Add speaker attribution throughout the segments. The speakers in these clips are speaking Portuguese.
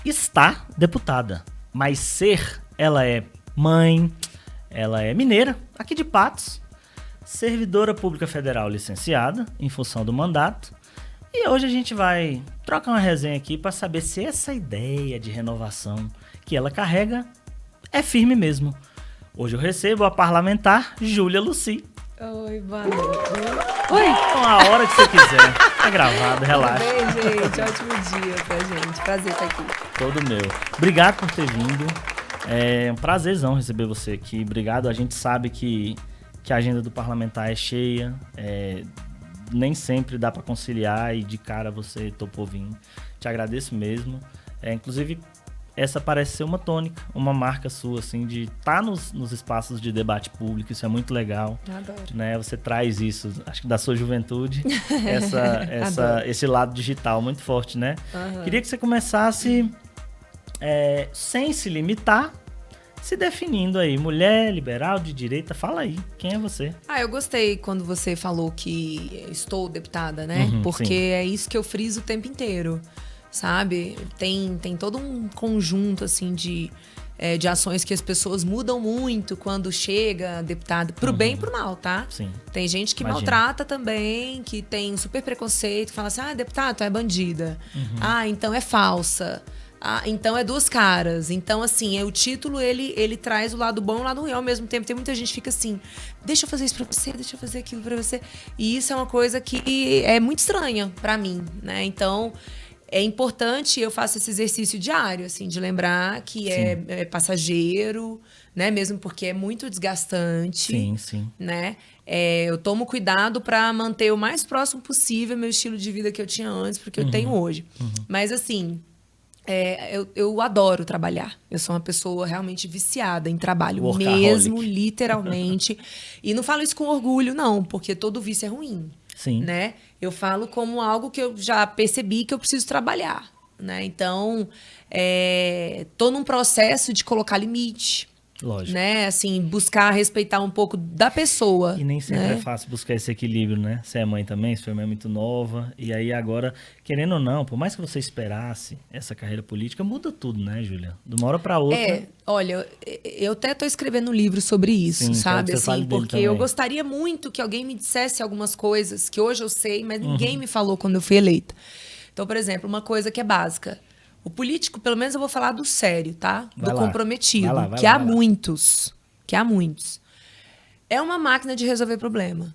Speaker 1: está deputada, mas ser, ela é mãe, ela é mineira, aqui de Patos, servidora pública federal licenciada em função do mandato. E hoje a gente vai trocar uma resenha aqui para saber se essa ideia de renovação que ela carrega é firme mesmo. Hoje eu recebo a parlamentar Júlia Lucy.
Speaker 2: Oi, boa noite.
Speaker 1: Oi! A hora que você quiser. Tá gravado, relaxa.
Speaker 2: Tudo bem, gente? Ótimo dia pra gente. Prazer estar aqui.
Speaker 1: Todo meu. Obrigado por ter vindo. É um prazerzão receber você aqui. Obrigado. A gente sabe que a agenda do parlamentar é cheia. Nem sempre dá pra conciliar e de cara você topou vir. Te agradeço mesmo. Inclusive, essa parece ser uma tônica, uma marca sua, assim, de estar nos espaços de debate público. Isso é muito legal.
Speaker 2: Adoro.
Speaker 1: Né? Você traz isso, acho que da sua juventude, esse lado digital muito forte, né?
Speaker 2: Uhum.
Speaker 1: Queria que você começasse, sem se limitar, se definindo aí. Mulher, liberal, de direita, fala aí. Quem é você?
Speaker 2: Eu gostei quando você falou que estou deputada, né? Porque
Speaker 1: sim.
Speaker 2: é isso que eu friso o tempo inteiro. Sabe? Tem todo um conjunto, assim, de ações que as pessoas mudam muito quando chega deputado, pro bem e pro mal, tá?
Speaker 1: Sim.
Speaker 2: Tem gente que
Speaker 1: Imagino.
Speaker 2: maltrata também, que tem super preconceito, que fala assim, deputado, tu é bandida. Então é falsa. Então é duas caras. Então, assim, o título, ele traz o lado bom e o lado ruim ao mesmo tempo. Tem muita gente que fica assim, deixa eu fazer isso pra você, deixa eu fazer aquilo pra você. E isso é uma coisa que é muito estranha pra mim, né? Então, é importante, eu faço esse exercício diário, assim, de lembrar que é passageiro, né? Mesmo porque é muito desgastante.
Speaker 1: Sim, sim.
Speaker 2: Né? Eu tomo cuidado para manter o mais próximo possível meu estilo de vida que eu tinha antes, porque eu tenho hoje. Mas, assim, eu adoro trabalhar. Eu sou uma pessoa realmente viciada em trabalho.
Speaker 1: Workaholic.
Speaker 2: Mesmo, literalmente. E não falo isso com orgulho, não, porque todo vício é ruim.
Speaker 1: Sim.
Speaker 2: Né? Eu falo como algo que eu já percebi que eu preciso trabalhar, né? Então, tô num processo de colocar limite.
Speaker 1: Lógico.
Speaker 2: Né? Assim, buscar respeitar um pouco da pessoa.
Speaker 1: E nem sempre
Speaker 2: né?
Speaker 1: é fácil buscar esse equilíbrio, né? Você é mãe também, sua irmã é muito nova. E aí agora, querendo ou não, por mais que você esperasse essa carreira política, muda tudo, né, Júlia? De uma hora pra outra.
Speaker 2: Olha, eu até tô escrevendo um livro sobre isso,
Speaker 1: Sim,
Speaker 2: sabe?
Speaker 1: quero que você fale
Speaker 2: Assim,
Speaker 1: dele
Speaker 2: porque
Speaker 1: também.
Speaker 2: eu gostaria muito que alguém me dissesse algumas coisas que hoje eu sei, mas ninguém me falou quando eu fui eleita. Então, por exemplo, uma coisa que é básica. O político, pelo menos eu vou falar do sério, tá?
Speaker 1: Vai
Speaker 2: Do
Speaker 1: lá.
Speaker 2: comprometido.
Speaker 1: Vai lá,
Speaker 2: que há muitos. Que há muitos. É uma máquina de resolver problema.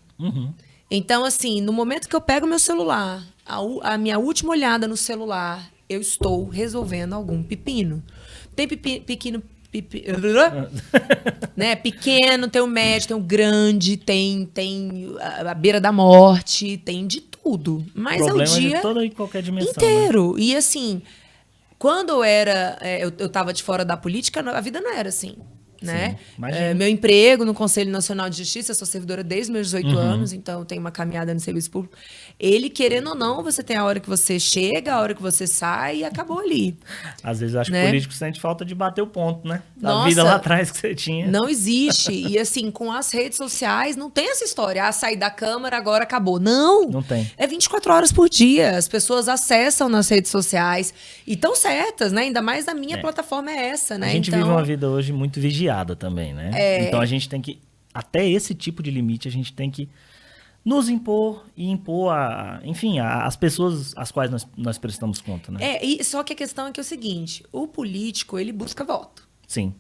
Speaker 2: Então, assim, no momento que eu pego meu celular, a minha última olhada no celular, eu estou resolvendo algum pepino. Tem né? Pequeno, tem o médio, tem o grande, tem a beira da morte, tem de tudo. Mas
Speaker 1: Problema
Speaker 2: é o dia
Speaker 1: de toda e qualquer dimensão.
Speaker 2: inteiro. Né? E assim, quando eu estava de fora da política, a vida não era assim. Né? Meu emprego no Conselho Nacional de Justiça, eu sou servidora desde meus 18 anos, então eu tenho uma caminhada no serviço público. Ele, querendo ou não, você tem a hora que você chega, a hora que você sai e acabou ali.
Speaker 1: Às vezes eu acho que o político sente falta de bater o ponto, né? Da
Speaker 2: Nossa,
Speaker 1: vida lá atrás que você tinha.
Speaker 2: Não existe. E assim, com as redes sociais, não tem essa história. Sair da Câmara, agora acabou. Não.
Speaker 1: Não tem.
Speaker 2: É 24 horas por dia. As pessoas acessam nas redes sociais e estão certas, né? Ainda mais a minha plataforma é essa, né?
Speaker 1: A gente vive uma vida hoje muito vigiada também, né? Então a gente tem que, até esse tipo de limite, a gente tem que nos impor e impor, as pessoas às quais nós prestamos conta, né?
Speaker 2: Só que a questão é que é o seguinte, o político, ele busca voto.
Speaker 1: Sim.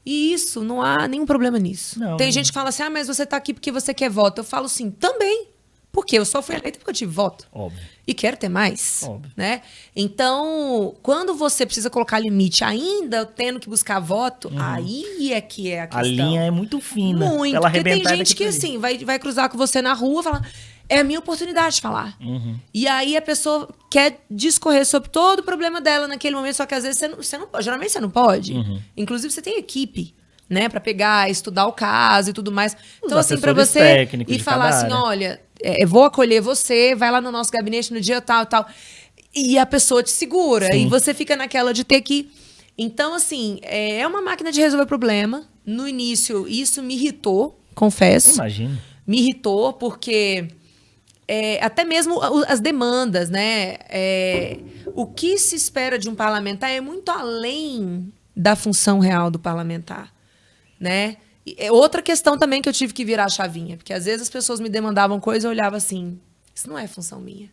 Speaker 2: E isso, não há nenhum problema nisso.
Speaker 1: Não.
Speaker 2: Tem gente que fala assim, mas você tá aqui porque você quer voto. Eu falo assim, também. Porque eu só fui eleita porque eu tive voto.
Speaker 1: Óbvio.
Speaker 2: E quero ter mais.
Speaker 1: Óbvio.
Speaker 2: Né? Então, quando você precisa colocar limite, ainda tendo que buscar voto, aí é que é a questão.
Speaker 1: A linha é muito fina.
Speaker 2: Muito. Porque tem gente que, assim, vai cruzar com você na rua e falar, é a minha oportunidade de falar. E aí a pessoa quer discorrer sobre todo o problema dela naquele momento, só que às vezes você não pode. Geralmente você não pode. Inclusive, você tem equipe, né, para pegar, estudar o caso e tudo mais. Então, assim, para você ir falar assim, olha, vou acolher você, vai lá no nosso gabinete no dia tal, tal. E a pessoa te segura. Sim. E você fica naquela de ter que... Então, assim, é uma máquina de resolver problema. No início, isso me irritou, confesso.
Speaker 1: Imagino.
Speaker 2: Me irritou porque até mesmo as demandas, né? O que se espera de um parlamentar é muito além da função real do parlamentar, né? É outra questão também que eu tive que virar a chavinha, porque às vezes as pessoas me demandavam coisa e eu olhava assim, isso não é função minha.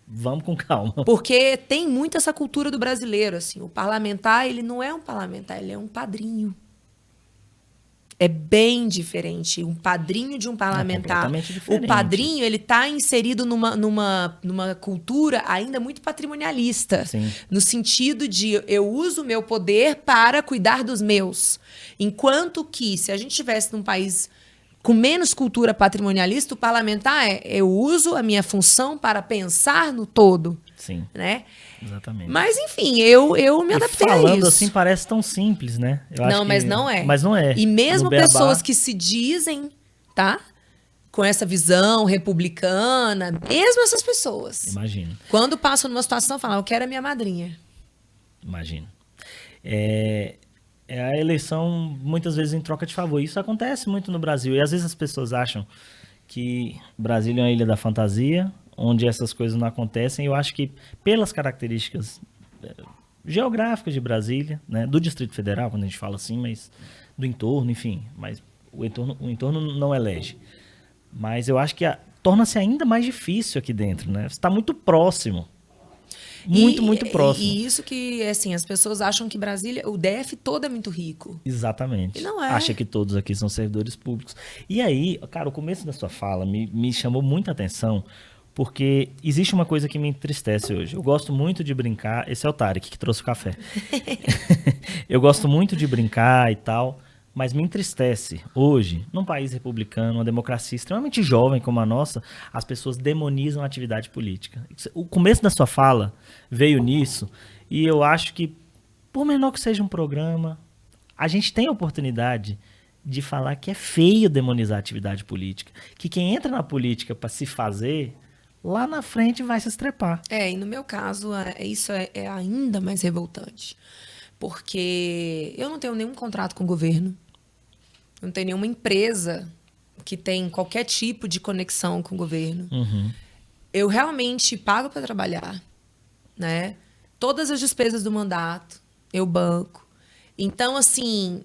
Speaker 1: Vamos com calma.
Speaker 2: Porque tem muito essa cultura do brasileiro, assim, o parlamentar, ele não é um parlamentar, ele é um padrinho. É bem diferente. Um padrinho de um parlamentar.
Speaker 1: Completamente diferente.
Speaker 2: O padrinho, ele está inserido numa cultura ainda muito patrimonialista.
Speaker 1: Sim.
Speaker 2: No sentido de eu uso o meu poder para cuidar dos meus. Enquanto que, se a gente estivesse num país com menos cultura patrimonialista, o parlamentar eu uso a minha função para pensar no todo.
Speaker 1: Sim.
Speaker 2: Né?
Speaker 1: Exatamente.
Speaker 2: Mas, enfim, eu me adaptei a isso.
Speaker 1: Falando assim, parece tão simples, né?
Speaker 2: Mas não é.
Speaker 1: Mas não é.
Speaker 2: E mesmo pessoas que se dizem, tá? Com essa visão republicana, mesmo essas pessoas.
Speaker 1: Imagino.
Speaker 2: Quando passam numa situação, falam, eu quero a minha madrinha.
Speaker 1: Imagino. A eleição, muitas vezes, em troca de favor. Isso acontece muito no Brasil. E às vezes as pessoas acham que Brasília é uma ilha da fantasia, onde essas coisas não acontecem. Eu acho que, pelas características geográficas de Brasília, né, do Distrito Federal, quando a gente fala assim, mas do entorno, enfim, mas o entorno não elege. Mas eu acho que torna-se ainda mais difícil aqui dentro, né? Você está muito próximo. Muito próximo.
Speaker 2: E isso que, assim, as pessoas acham que Brasília, o DF todo é muito rico.
Speaker 1: Exatamente.
Speaker 2: E não é.
Speaker 1: Acha que todos aqui são servidores públicos. E aí, cara, o começo da sua fala me chamou muita atenção, porque existe uma coisa que me entristece hoje. Eu gosto muito de brincar. Esse é o Tarek que trouxe o café. Eu gosto muito de brincar e tal, mas me entristece hoje, num país republicano, uma democracia extremamente jovem como a nossa, as pessoas demonizam a atividade política. O começo da sua fala veio nisso, e eu acho que, por menor que seja um programa, a gente tem a oportunidade de falar que é feio demonizar a atividade política, que quem entra na política para se fazer, lá na frente vai se estrepar.
Speaker 2: E no meu caso, isso é ainda mais revoltante. Porque eu não tenho nenhum contrato com o governo. Eu não tenho nenhuma empresa que tem qualquer tipo de conexão com o governo.
Speaker 1: Uhum.
Speaker 2: Eu realmente pago para trabalhar, né? Todas as despesas do mandato, eu banco. Então, assim,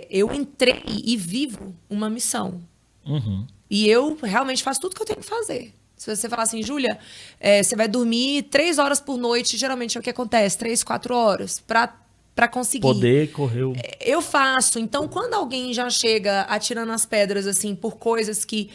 Speaker 2: eu entrei e vivo uma missão.
Speaker 1: Uhum.
Speaker 2: E eu realmente faço tudo que eu tenho que fazer. Se você falar assim, Júlia, você vai dormir 3 horas por noite, geralmente é o que acontece, 3, 4 horas, para conseguir.
Speaker 1: Poder correr.
Speaker 2: Eu faço. Então, quando alguém já chega atirando as pedras, assim, por coisas que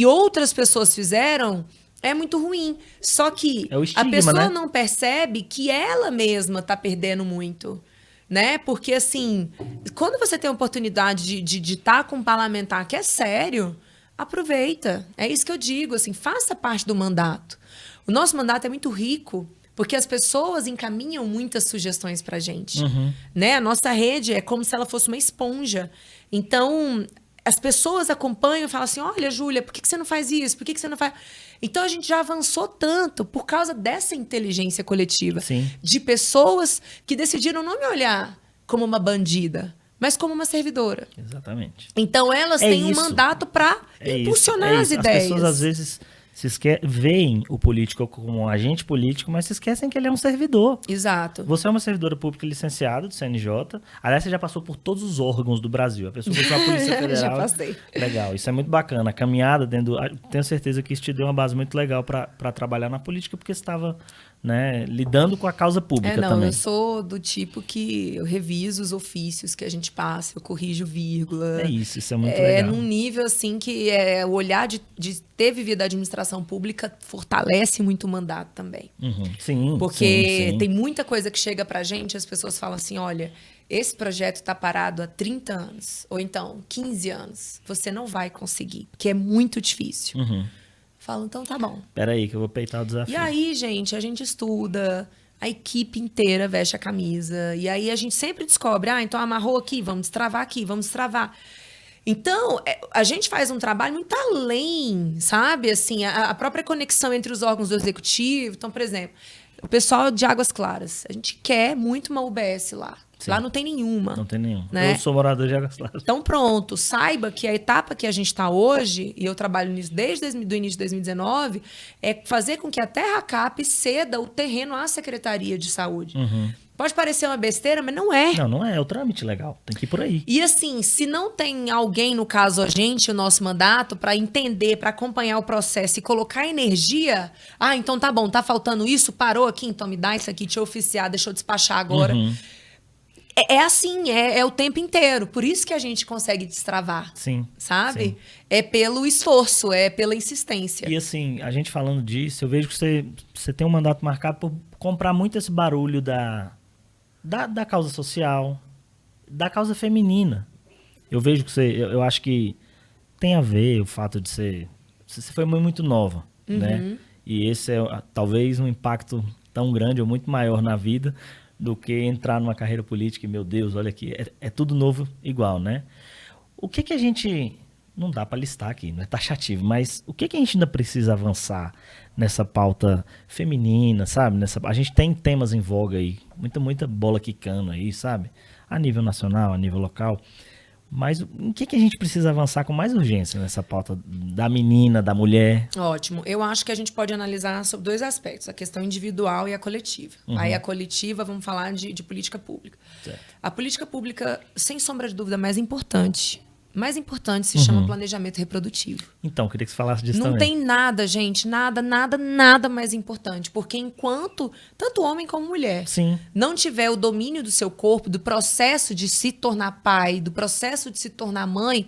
Speaker 2: outras pessoas fizeram, é muito ruim. Só que
Speaker 1: estigma,
Speaker 2: a pessoa,
Speaker 1: né?
Speaker 2: não percebe que ela mesma tá perdendo muito. Né? Porque, assim, quando você tem a oportunidade de estar com um parlamentar que é sério, aproveita. É isso que eu digo, assim, faça parte do mandato. O nosso mandato é muito rico, porque as pessoas encaminham muitas sugestões pra gente.
Speaker 1: Uhum.
Speaker 2: Né? A nossa rede é como se ela fosse uma esponja. Então, as pessoas acompanham e falam assim, olha, Júlia, por que você não faz isso? Por que você não faz... Então, a gente já avançou tanto por causa dessa inteligência coletiva.
Speaker 1: Sim.
Speaker 2: De pessoas que decidiram não me olhar como uma bandida, mas como uma servidora.
Speaker 1: Exatamente.
Speaker 2: Então, elas têm um mandato para impulsionar as ideias.
Speaker 1: As pessoas, às vezes, veem o político como um agente político, mas se esquecem que ele é um servidor.
Speaker 2: Exato.
Speaker 1: Você é uma servidora pública licenciada do CNJ. Aliás, você já passou por todos os órgãos do Brasil. A pessoa foi para a Polícia Federal.
Speaker 2: Já passei.
Speaker 1: Legal, isso é muito bacana. A caminhada tenho certeza que isso te deu uma base muito legal para trabalhar na política, porque você estava, né, lidando com a causa pública também.
Speaker 2: Eu sou do tipo que eu reviso os ofícios que a gente passa, eu corrijo vírgula.
Speaker 1: Isso é muito legal.
Speaker 2: É num nível, assim, que o olhar de ter vivido a administração pública fortalece muito o mandato também.
Speaker 1: Uhum. Sim,
Speaker 2: porque
Speaker 1: sim.
Speaker 2: Tem muita coisa que chega pra gente, as pessoas falam assim, olha, esse projeto tá parado há 30 anos, ou então 15 anos, você não vai conseguir, porque é muito difícil.
Speaker 1: Uhum.
Speaker 2: Falo, então tá bom.
Speaker 1: Peraí que eu vou peitar o desafio.
Speaker 2: E aí, gente, a gente estuda, a equipe inteira veste a camisa, e aí a gente sempre descobre, então amarrou aqui, vamos destravar aqui, vamos destravar. Então, a gente faz um trabalho muito além, sabe? Assim, a própria conexão entre os órgãos do executivo. Então, por exemplo, O pessoal de Águas Claras, a gente quer muito uma UBS lá. Sim. Lá não tem nenhuma.
Speaker 1: Não tem nenhuma.
Speaker 2: Né?
Speaker 1: Eu sou morador de Águas Claras.
Speaker 2: Então pronto, saiba que a etapa que a gente está hoje, e eu trabalho nisso desde o início de 2019, é fazer com que a Terra Cap ceda o terreno à Secretaria de Saúde. Pode parecer uma besteira, mas não é.
Speaker 1: Não é. É o trâmite legal. Tem que ir por aí.
Speaker 2: E assim, se não tem alguém, no caso a gente, o nosso mandato, para entender, para acompanhar o processo e colocar energia, então tá bom, tá faltando isso, parou aqui, então me dá isso aqui, deixa eu oficiar, deixa eu despachar agora. É assim, é o tempo inteiro. Por isso que a gente consegue destravar.
Speaker 1: Sim.
Speaker 2: Sabe?
Speaker 1: Sim.
Speaker 2: É pelo esforço, é pela insistência.
Speaker 1: E assim, a gente falando disso, eu vejo que você tem um mandato marcado por comprar muito esse barulho da causa social, da causa feminina. Eu vejo que eu acho que tem a ver o fato de você foi muito nova, né? E esse é talvez um impacto tão grande ou muito maior na vida do que entrar numa carreira política e, meu Deus, olha aqui, é tudo novo igual, né? O que a gente... Não dá para listar aqui, não é taxativo, mas o que a gente ainda precisa avançar nessa pauta feminina, sabe? A gente tem temas em voga aí, muita bola quicando aí, sabe? A nível nacional, a nível local. Mas em que a gente precisa avançar com mais urgência nessa pauta da menina, da mulher?
Speaker 2: Ótimo. Eu acho que a gente pode analisar sobre 2 aspectos, a questão individual e a coletiva. Aí a coletiva, vamos falar de política pública.
Speaker 1: Certo.
Speaker 2: A política pública, sem sombra de dúvida, mais importante se chama planejamento reprodutivo.
Speaker 1: Então, queria que você falasse disso
Speaker 2: também. Não tem nada, gente, nada mais importante. Porque enquanto tanto homem como mulher não tiver o domínio do seu corpo, do processo de se tornar pai, do processo de se tornar mãe,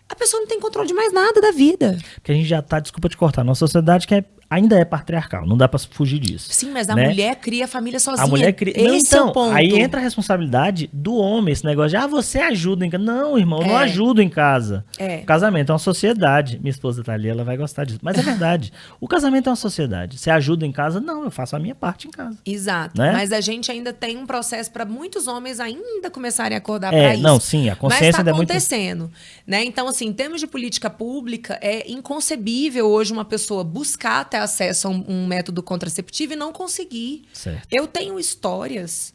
Speaker 2: a pessoa não tem controle de mais nada da vida.
Speaker 1: Porque a gente já tá, desculpa te cortar, nossa sociedade ainda é patriarcal, não dá pra fugir disso.
Speaker 2: Sim, mas a mulher cria a família sozinha.
Speaker 1: A mulher cria...
Speaker 2: Esse é o ponto.
Speaker 1: Aí entra a responsabilidade do homem, esse negócio de, você ajuda em casa. Não, irmão, eu não ajudo em casa. O casamento é uma sociedade. Minha esposa tá ali, ela vai gostar disso. Mas é verdade. O casamento é uma sociedade. Você ajuda em casa? Não, eu faço a minha parte em casa.
Speaker 2: Exato.
Speaker 1: Né?
Speaker 2: Mas a gente ainda tem um processo para muitos homens ainda começarem a acordar para isso.
Speaker 1: Não, sim, a consciência ainda é muito...
Speaker 2: Mas está acontecendo. Né? Então, assim, em termos de política pública, é inconcebível hoje uma pessoa buscar ter acesso a um método contraceptivo e não conseguir.
Speaker 1: Certo.
Speaker 2: Eu tenho histórias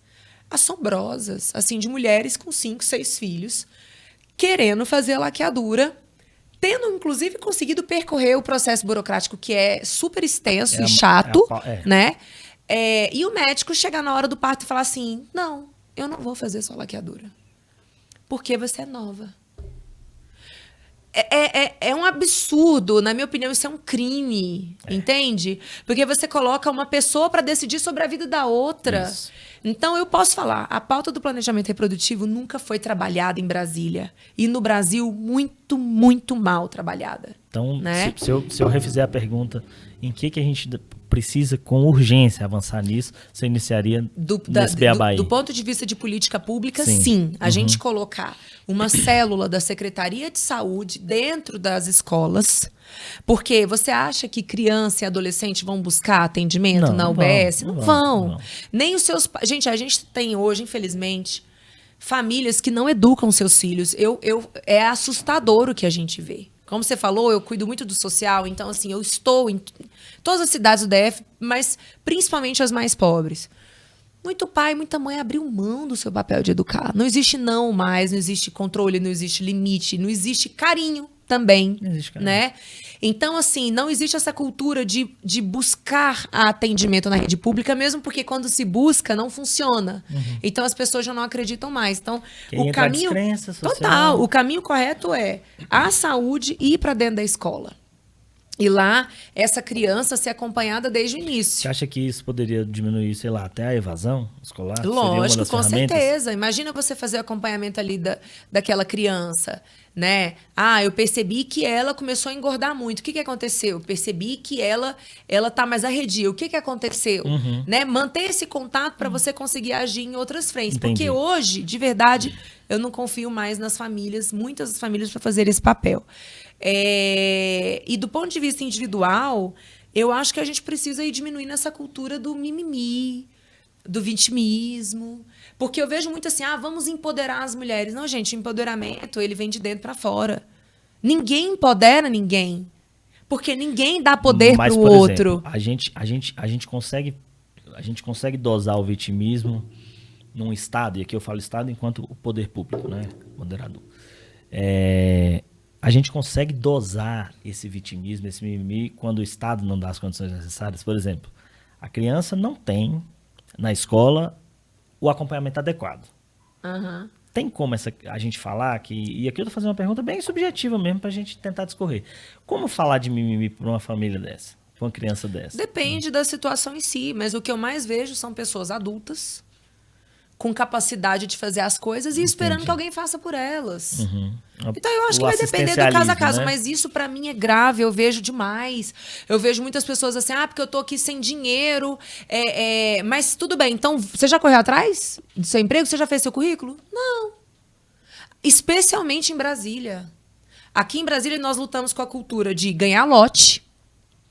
Speaker 2: assombrosas, assim, de mulheres com 5, 6 filhos querendo fazer a laqueadura, tendo, inclusive, conseguido percorrer o processo burocrático, que é super extenso e chato, né? E o médico chegar na hora do parto e falar assim, não, eu não vou fazer sua laqueadura, porque você é nova. É um absurdo, na minha opinião, isso é um crime, entende? Porque você coloca uma pessoa para decidir sobre a vida da outra. Isso. Então, eu posso falar, a pauta do planejamento reprodutivo nunca foi trabalhada em Brasília. E no Brasil, muito mal trabalhada.
Speaker 1: Então, né? se eu refizer a pergunta, em que a gente precisa, com urgência, avançar nisso, você iniciaria nesse beabá?
Speaker 2: Do ponto de vista de política pública, sim. A gente colocar uma célula da Secretaria de Saúde dentro das escolas. Porque você acha que criança e adolescente vão buscar atendimento na UBS? Não vão. Nem os seus... Gente, a gente tem hoje, infelizmente, famílias que não educam seus filhos. É assustador o que a gente vê. Como você falou, eu cuido muito do social, então, assim, eu estou em todas as cidades do DF, mas principalmente as mais pobres. Muito pai, muita mãe abriu mão do seu papel de educar. Não existe não mais, não existe controle, não existe limite, não existe carinho também, né? Então, assim, não existe essa cultura de buscar atendimento na rede pública, mesmo porque quando se busca, não funciona. Então, as pessoas já não acreditam mais. Então, o caminho... Total, o caminho correto é a saúde ir para dentro da escola. E lá, essa criança ser acompanhada desde o início.
Speaker 1: Você acha que isso poderia diminuir, sei lá, até a evasão escolar?
Speaker 2: Lógico, com certeza. Imagina você fazer acompanhamento ali daquela criança, né? Eu percebi que ela começou a engordar muito. O que aconteceu? Eu percebi que ela tá mais arredia. O que aconteceu? Né? Manter esse contato para você conseguir agir em outras frentes.
Speaker 1: Entendi.
Speaker 2: Porque hoje, de verdade, eu não confio mais nas famílias, muitas famílias, para fazer esse papel. E do ponto de vista individual, eu acho que a gente precisa ir diminuindo essa cultura do mimimi, do vitimismo. Porque eu vejo muito assim, vamos empoderar as mulheres. Não, gente, o empoderamento, ele vem de dentro para fora. Ninguém empodera ninguém. Porque ninguém dá poder pro outro.
Speaker 1: Exemplo, a gente consegue a gente consegue dosar o vitimismo num Estado, e aqui eu falo Estado enquanto o poder público, né, moderador. A gente consegue dosar esse vitimismo, esse mimimi, quando o Estado não dá as condições necessárias. Por exemplo, a criança não tem, na escola, o acompanhamento adequado.
Speaker 2: Uhum.
Speaker 1: Tem como a gente falar que... E aqui eu tô fazendo uma pergunta bem subjetiva mesmo pra gente tentar discorrer. Como falar de mimimi pra uma família dessa? Pra uma criança dessa?
Speaker 2: Depende da situação em si, mas o que eu mais vejo são pessoas adultas com capacidade de fazer as coisas e esperando que alguém faça por elas.
Speaker 1: Uhum.
Speaker 2: Então eu acho que vai depender do caso a caso, né? Mas isso pra mim é grave, eu vejo demais. Eu vejo muitas pessoas assim, porque eu tô aqui sem dinheiro, mas tudo bem, então você já correu atrás do seu emprego? Você já fez seu currículo? Não. Especialmente em Brasília. Aqui em Brasília nós lutamos com a cultura de ganhar lote.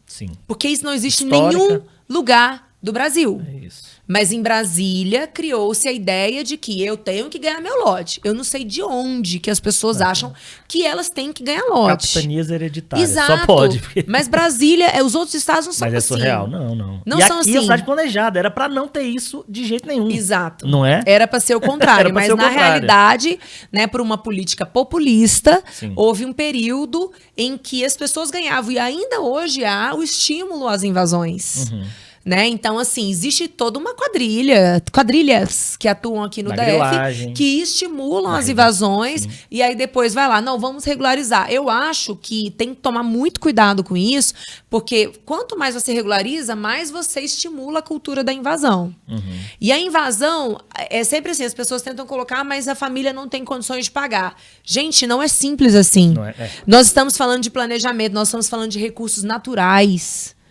Speaker 1: Sim.
Speaker 2: Porque isso não existe em nenhum lugar do Brasil.
Speaker 1: É isso.
Speaker 2: Mas em Brasília criou-se a ideia de que eu tenho que ganhar meu lote. Eu não sei de onde que as pessoas acham que elas têm que ganhar lote.
Speaker 1: Capitanias hereditárias.
Speaker 2: Exato.
Speaker 1: Só pode. Porque...
Speaker 2: Mas Brasília, os outros estados não são assim.
Speaker 1: Mas é surreal. Não.
Speaker 2: Não
Speaker 1: e
Speaker 2: são
Speaker 1: aqui
Speaker 2: assim.
Speaker 1: é cidade planejada. Era pra não ter isso de jeito nenhum.
Speaker 2: Exato.
Speaker 1: Não é?
Speaker 2: Era pra ser o contrário. Mas na realidade, né, por uma política populista,
Speaker 1: Sim.
Speaker 2: houve um período em que as pessoas ganhavam. E ainda hoje há o estímulo às invasões.
Speaker 1: Uhum.
Speaker 2: Né? Então, assim, existe toda uma quadrilhas que atuam aqui no DF, que estimulam as invasões, e aí depois vai lá, não, vamos regularizar. Eu acho que tem que tomar muito cuidado com isso, porque quanto mais você regulariza, mais você estimula a cultura da invasão.
Speaker 1: Uhum.
Speaker 2: E a invasão, é sempre assim, as pessoas tentam colocar, mas a família não tem condições de pagar. Gente, não é simples assim.
Speaker 1: Não é.
Speaker 2: Nós estamos falando de planejamento, nós estamos falando de recursos naturais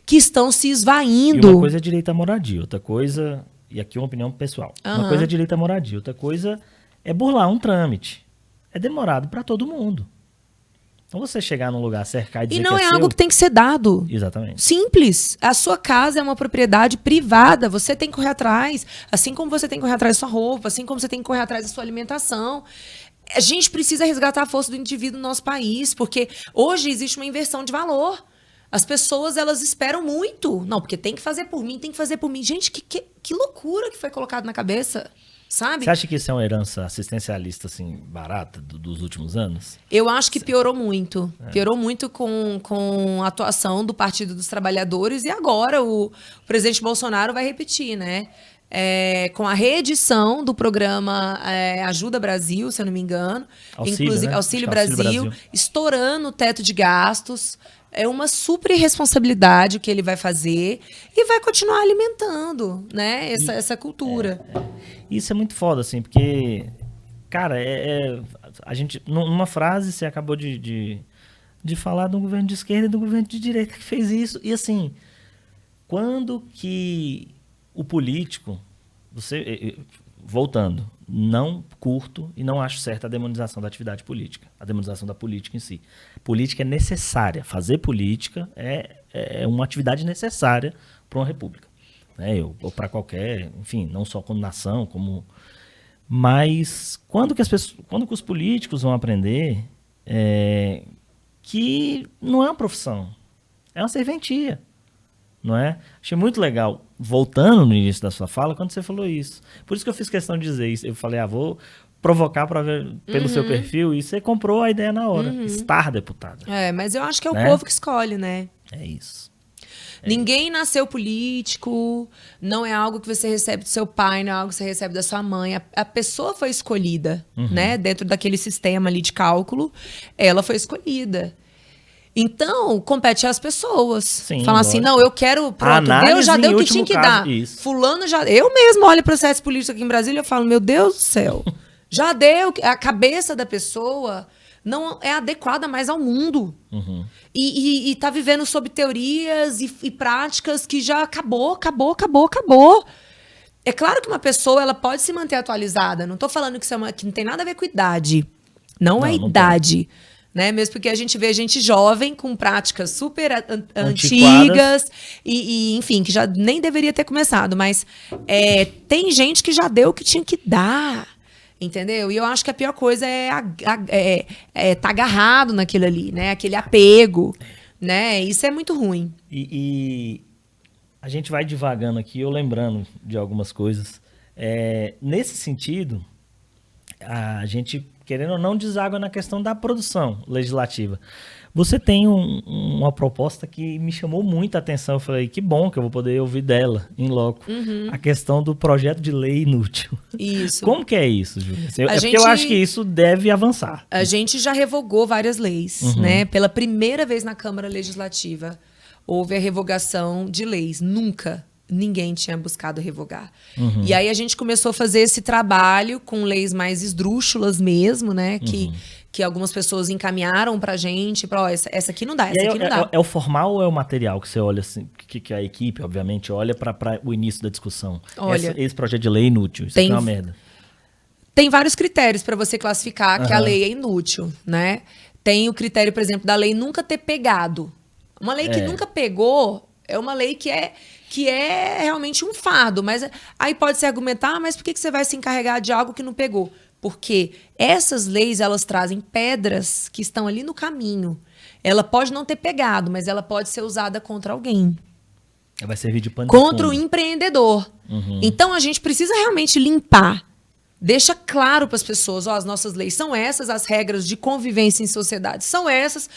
Speaker 2: que estão se esvaindo.
Speaker 1: E uma coisa é direito à moradia, outra coisa, e aqui é uma opinião pessoal, uma coisa é direito à moradia, outra coisa é burlar um trâmite. É demorado para todo mundo. Então você chegar num lugar, cercar e dizer que é seu...
Speaker 2: E não é algo que tem que ser dado.
Speaker 1: Exatamente.
Speaker 2: Simples. A sua casa é uma propriedade privada, você tem que correr atrás, assim como você tem que correr atrás da sua roupa, assim como você tem que correr atrás da sua alimentação. A gente precisa resgatar a força do indivíduo no nosso país, porque hoje existe uma inversão de valor. As pessoas, elas esperam muito. Não, porque tem que fazer por mim, tem que fazer por mim. Gente, que loucura que foi colocado na cabeça, sabe?
Speaker 1: Você acha que isso é uma herança assistencialista, assim, barata dos últimos anos?
Speaker 2: Eu acho que piorou muito. Piorou muito com a atuação do Partido dos Trabalhadores. E agora o presidente Bolsonaro vai repetir, né? Com a reedição do programa Ajuda Brasil, se eu não me engano.
Speaker 1: Auxílio,
Speaker 2: inclusive,
Speaker 1: né?
Speaker 2: Auxílio Brasil, estourando o teto de gastos. É uma super responsabilidade o que ele vai fazer e vai continuar alimentando, né, essa cultura.
Speaker 1: Isso é muito foda, assim, porque, cara, a gente, numa frase, você acabou de falar de um governo de esquerda e de um governo de direita que fez isso. E, assim, quando que o político, voltando, não curto e não acho certa a demonização da atividade política, a demonização da política em si. Política é necessária, fazer política é uma atividade necessária para uma república, né? Ou para qualquer, enfim, não só como nação, como... Mas quando que os políticos vão aprender que não é uma profissão, é uma serventia. Não é? Achei muito legal, voltando no início da sua fala, quando você falou isso. Por isso que eu fiz questão de dizer isso. Eu falei, vou provocar para ver pelo seu perfil, e você comprou a ideia na hora. Estar deputada.
Speaker 2: Mas eu acho que é o povo que escolhe, né?
Speaker 1: É isso.
Speaker 2: Ninguém nasceu político, não é algo que você recebe do seu pai, não é algo que você recebe da sua mãe. A pessoa foi escolhida, né? Dentro daquele sistema ali de cálculo, ela foi escolhida. Então, compete às pessoas.
Speaker 1: Sim,
Speaker 2: falar assim, não, eu quero... Pronto, Deus já deu o que tinha que dar.
Speaker 1: Isso.
Speaker 2: Fulano já... Eu mesmo olho processos políticos aqui em Brasília e eu falo, meu Deus do céu, já deu... A cabeça da pessoa não é adequada mais ao mundo. E tá vivendo sob teorias e práticas que já acabou. É claro que uma pessoa ela pode se manter atualizada. Não tô falando que não tem nada a ver com idade. Não é idade. Né? Mesmo porque a gente vê gente jovem com práticas super antigas e, enfim, que já nem deveria ter começado. Mas tem gente que já deu o que tinha que dar, entendeu? E eu acho que a pior coisa é tá agarrado naquilo ali, né? Aquele apego, né? Isso é muito ruim.
Speaker 1: E A gente vai divagando aqui, eu lembrando de algumas coisas. Nesse sentido, a gente, querendo ou não, deságua na questão da produção legislativa. Você tem uma proposta que me chamou muita atenção. Eu falei, que bom que eu vou poder ouvir dela, em loco. A questão do projeto de lei inútil.
Speaker 2: Isso.
Speaker 1: Como que é isso, Júlia? Porque eu acho que isso deve avançar.
Speaker 2: A gente já revogou várias leis, né? Pela primeira vez na Câmara Legislativa, houve a revogação de leis. Nunca ninguém tinha buscado revogar. E aí a gente começou a fazer esse trabalho com leis mais esdrúxulas mesmo, né? Que algumas pessoas encaminharam pra gente, essa aqui não dá, essa aqui não dá.
Speaker 1: É o formal ou é o material que você olha assim, que a equipe, obviamente, olha para o início da discussão?
Speaker 2: Olha,
Speaker 1: esse projeto de lei é inútil, isso é uma merda.
Speaker 2: Tem vários critérios para você classificar que a lei é inútil, né? Tem o critério, por exemplo, da lei nunca ter pegado. Uma lei que nunca pegou é uma lei que é realmente um fardo. Mas aí pode se argumentar, mas por que você vai se encarregar de algo que não pegou? Porque essas leis, elas trazem pedras que estão ali no caminho. Ela pode não ter pegado, mas ela pode ser usada contra alguém.
Speaker 1: Ela vai servir de pano
Speaker 2: contra o empreendedor. Então, a gente precisa realmente limpar. Deixa claro para as pessoas, as nossas leis são essas, as regras de convivência em sociedade são essas.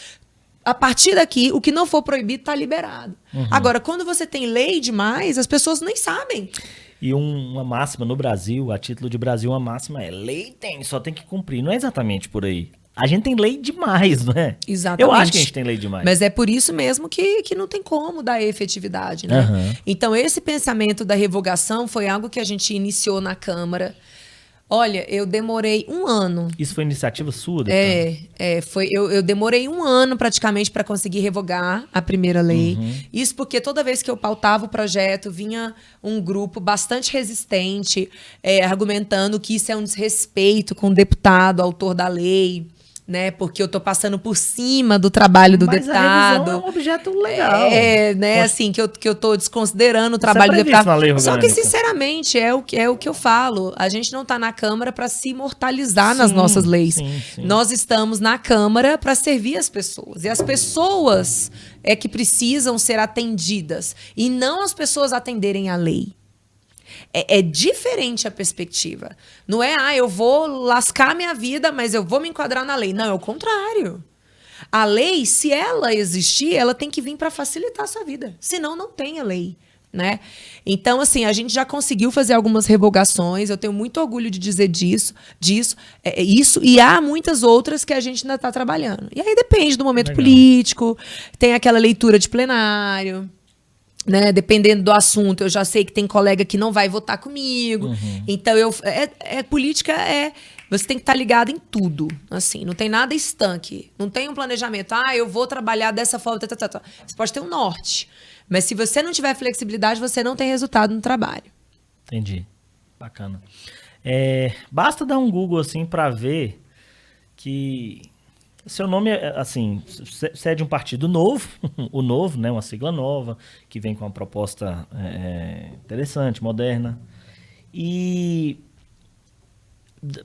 Speaker 2: A partir daqui, o que não for proibido está liberado. Agora, quando você tem lei demais, as pessoas nem sabem.
Speaker 1: E uma máxima no Brasil, a título de Brasil, uma máxima é lei só tem que cumprir. Não é exatamente por aí. A gente tem lei demais, não é?
Speaker 2: Exatamente.
Speaker 1: Eu acho que a gente tem lei demais.
Speaker 2: Mas é por isso mesmo que não tem como dar efetividade, né? Então, esse pensamento da revogação foi algo que a gente iniciou na Câmara. Olha, eu demorei 1 ano.
Speaker 1: Isso foi iniciativa sua?
Speaker 2: Eu demorei 1 ano praticamente para conseguir revogar a primeira lei. Isso porque toda vez que eu pautava o projeto, vinha um grupo bastante resistente, argumentando que isso é um desrespeito com o deputado, autor da lei. Né? Porque eu tô passando por cima do trabalho do deputado.
Speaker 1: A revisão é um objeto legal.
Speaker 2: Né? Assim, que eu tô desconsiderando o trabalho do deputado. Só que, sinceramente, é o que eu falo. A gente não tá na Câmara para se imortalizar nas nossas leis. Sim. Nós estamos na Câmara para servir as pessoas. E as pessoas é que precisam ser atendidas. E não as pessoas atenderem a lei. É diferente a perspectiva. Não é, eu vou lascar minha vida, mas eu vou me enquadrar na lei. Não, é o contrário. A lei, se ela existir, ela tem que vir para facilitar a sua vida. Senão, não tem a lei. Né? Então, assim, a gente já conseguiu fazer algumas revogações. Eu tenho muito orgulho de dizer disso. E há muitas outras que a gente ainda está trabalhando. E aí depende do momento político. Tem aquela leitura de plenário. Né? Dependendo do assunto, eu já sei que tem colega que não vai votar comigo. Então, política você tem que estar ligado em tudo. Assim, não tem nada estanque. Não tem um planejamento. Eu vou trabalhar dessa forma. Você pode ter um norte. Mas se você não tiver flexibilidade, você não tem resultado no trabalho.
Speaker 1: Entendi. Bacana. Basta dar um Google assim para ver que seu nome, assim, você é de um partido novo, o Novo, né, uma sigla nova, que vem com uma proposta interessante, moderna. E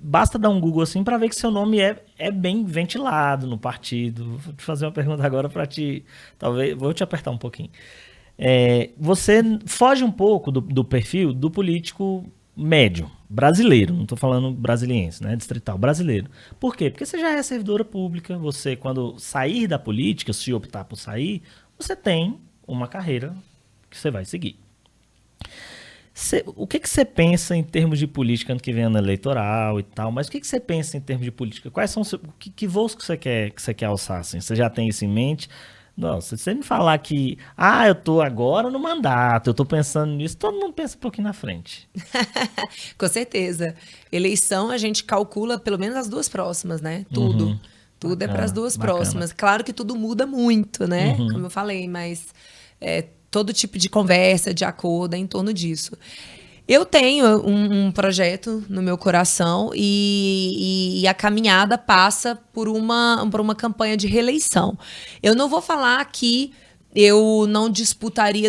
Speaker 1: basta dar um Google assim para ver que seu nome é bem ventilado no partido. Vou te fazer uma pergunta agora para talvez, vou te apertar um pouquinho. Você foge um pouco do perfil do político médio, brasileiro, não estou falando brasiliense, né, distrital, brasileiro. Por quê? Porque você já é servidora pública, você, quando sair da política, se optar por sair, você tem uma carreira que você vai seguir. O que você pensa em termos de política, ano que vem ano eleitoral e tal, mas o que você pensa em termos de política? Quais são que voos que você quer alçar? Assim? Você já tem isso em mente? Não, se você me falar que, eu tô agora no mandato, eu tô pensando nisso, todo mundo pensa um pouquinho na frente.
Speaker 2: Com certeza. Eleição a gente calcula pelo menos as 2 próximas, né? Tudo. Tudo bacana, é para as 2 próximas. Claro que tudo muda muito, né? Como eu falei, mas todo tipo de conversa, de acordo, é em torno disso. Eu tenho um projeto no meu coração e a caminhada passa por uma campanha de reeleição. Eu não vou falar que eu não disputarei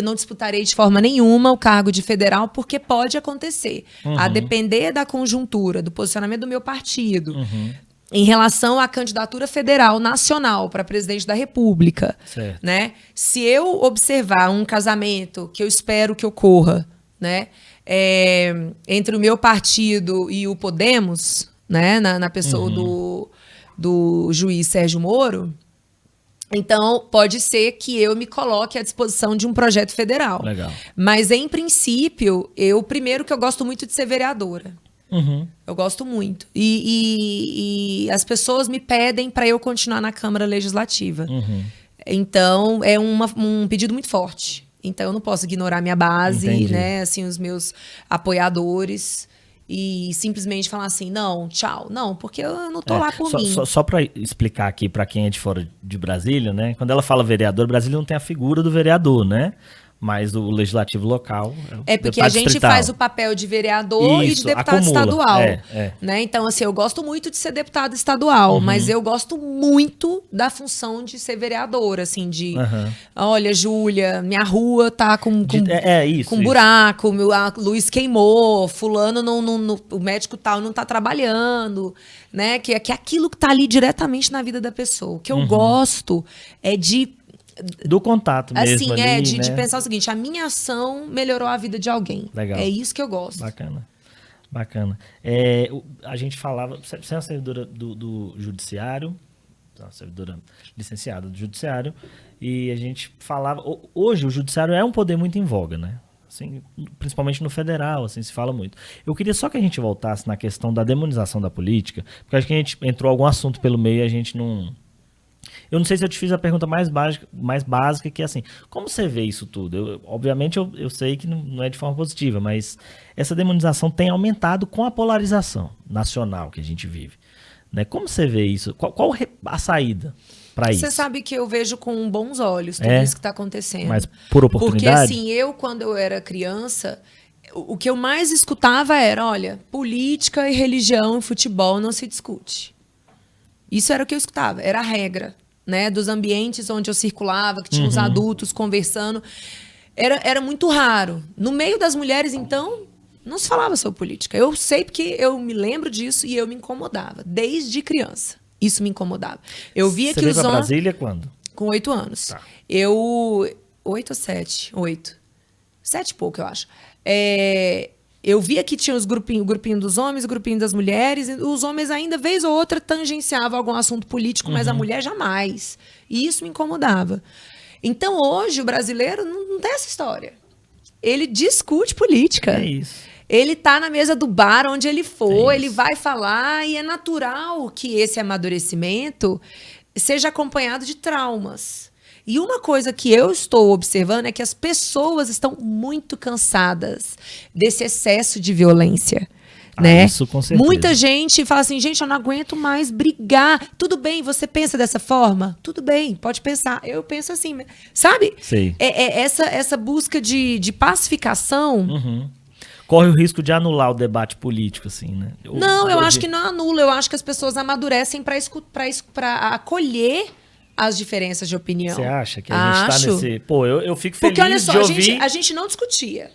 Speaker 2: de forma nenhuma o cargo de federal, porque pode acontecer. A depender da conjuntura, do posicionamento do meu partido, em relação à candidatura federal nacional para presidente da República,
Speaker 1: Certo.
Speaker 2: né? Se eu observar um casamento que eu espero que ocorra, né, entre o meu partido e o Podemos, né, na pessoa do juiz Sérgio Moro, então pode ser que eu me coloque à disposição de um projeto federal.
Speaker 1: Legal.
Speaker 2: Mas, em princípio, primeiro que eu gosto muito de ser vereadora. Eu gosto muito. E as pessoas me pedem para eu continuar na Câmara Legislativa. Então, é um pedido muito forte. Então, eu não posso ignorar minha base,
Speaker 1: Entendi.
Speaker 2: né? Assim, os meus apoiadores. E simplesmente falar assim, não, tchau. Não, porque eu não tô lá por mim.
Speaker 1: Só para explicar aqui para quem é de fora de Brasília, né? Quando ela fala vereador, Brasília não tem a figura do vereador, né? Mas o legislativo local
Speaker 2: é porque a gente
Speaker 1: distrital.
Speaker 2: Faz o papel de vereador e de deputado estadual. Né? Então, assim, eu gosto muito de ser deputado estadual, mas eu gosto muito da função de ser vereadora, assim, olha, Júlia, minha rua tá com buraco, a luz queimou, fulano o médico tal não tá trabalhando, né? Que é aquilo que tá ali diretamente na vida da pessoa. O que eu gosto é
Speaker 1: do contato mesmo
Speaker 2: assim,
Speaker 1: ali,
Speaker 2: de pensar o seguinte, a minha ação melhorou a vida de alguém.
Speaker 1: Legal.
Speaker 2: É isso que eu gosto.
Speaker 1: Bacana. A gente falava, você é uma servidora do Judiciário, uma servidora licenciada do Judiciário, e a gente falava, hoje o Judiciário é um poder muito em voga, né? Assim, principalmente no federal, assim, se fala muito. Eu queria só que a gente voltasse na questão da demonização da política, porque acho que a gente entrou algum assunto pelo meio e a gente não... Eu não sei se eu te fiz a pergunta mais básica, que é assim, como você vê isso tudo? Obviamente eu sei que não é de forma positiva, mas essa demonização tem aumentado com a polarização nacional que a gente vive. Né? Como você vê isso? Qual a saída para isso?
Speaker 2: Você sabe que eu vejo com bons olhos tudo isso que está acontecendo.
Speaker 1: Mas por oportunidade?
Speaker 2: Porque assim, quando eu era criança, o que eu mais escutava era, olha, política e religião e futebol não se discute. Isso era o que eu escutava, era a regra. Né, dos ambientes onde eu circulava, que tinha os adultos conversando, era muito raro. No meio das mulheres, então, não se falava sobre política. Eu sei porque eu me lembro disso e eu me incomodava, desde criança. Isso me incomodava. Eu via
Speaker 1: Você
Speaker 2: que
Speaker 1: veio
Speaker 2: os
Speaker 1: pra
Speaker 2: homens...
Speaker 1: Brasília quando?
Speaker 2: Com 8 anos.
Speaker 1: Tá.
Speaker 2: 8 ou 7? 8. 7 e pouco, eu acho. Eu via que tinha o grupinho dos homens, o grupinho das mulheres. Os homens ainda, vez ou outra, tangenciavam algum assunto político, mas a mulher jamais. E isso me incomodava. Então, hoje, o brasileiro não tem essa história. Ele discute política.
Speaker 1: É isso.
Speaker 2: Ele tá na mesa do bar, onde ele for, ele vai falar, e é natural que esse amadurecimento seja acompanhado de traumas. E uma coisa que eu estou observando é que as pessoas estão muito cansadas desse excesso de violência. Né?
Speaker 1: Isso, com certeza.
Speaker 2: Muita gente fala assim, gente, eu não aguento mais brigar. Tudo bem, você pensa dessa forma? Tudo bem, pode pensar. Eu penso assim, sabe?
Speaker 1: Sei.
Speaker 2: Essa busca de pacificação...
Speaker 1: Corre o risco de anular o debate político, assim, né?
Speaker 2: Eu acho que não anula. Eu acho que as pessoas amadurecem para acolher as diferenças de opinião.
Speaker 1: Você acha que a gente tá nesse... Pô, eu fico feliz
Speaker 2: porque, olha só,
Speaker 1: de ouvir...
Speaker 2: a gente não discutia.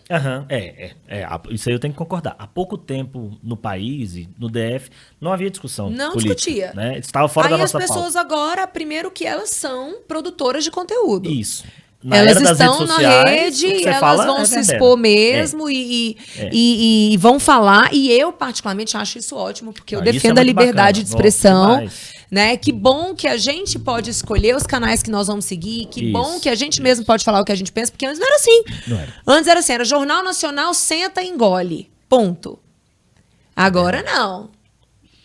Speaker 1: Isso aí eu tenho que concordar. Há pouco tempo no país e no DF não havia discussão
Speaker 2: Não
Speaker 1: política,
Speaker 2: discutia.
Speaker 1: Né? Estava fora da nossa
Speaker 2: Aí as pessoas agora, primeiro que elas são produtoras de conteúdo.
Speaker 1: Isso.
Speaker 2: Elas estão na rede, elas vão se expor mesmo e vão falar. E eu, particularmente, acho isso ótimo, porque eu defendo a liberdade de expressão. Né? Que bom que a gente pode escolher os canais que nós vamos seguir. Que bom que a gente mesmo pode falar o que a gente pensa, porque antes não era assim. Antes era assim, era Jornal Nacional, senta e engole. Ponto. Agora não.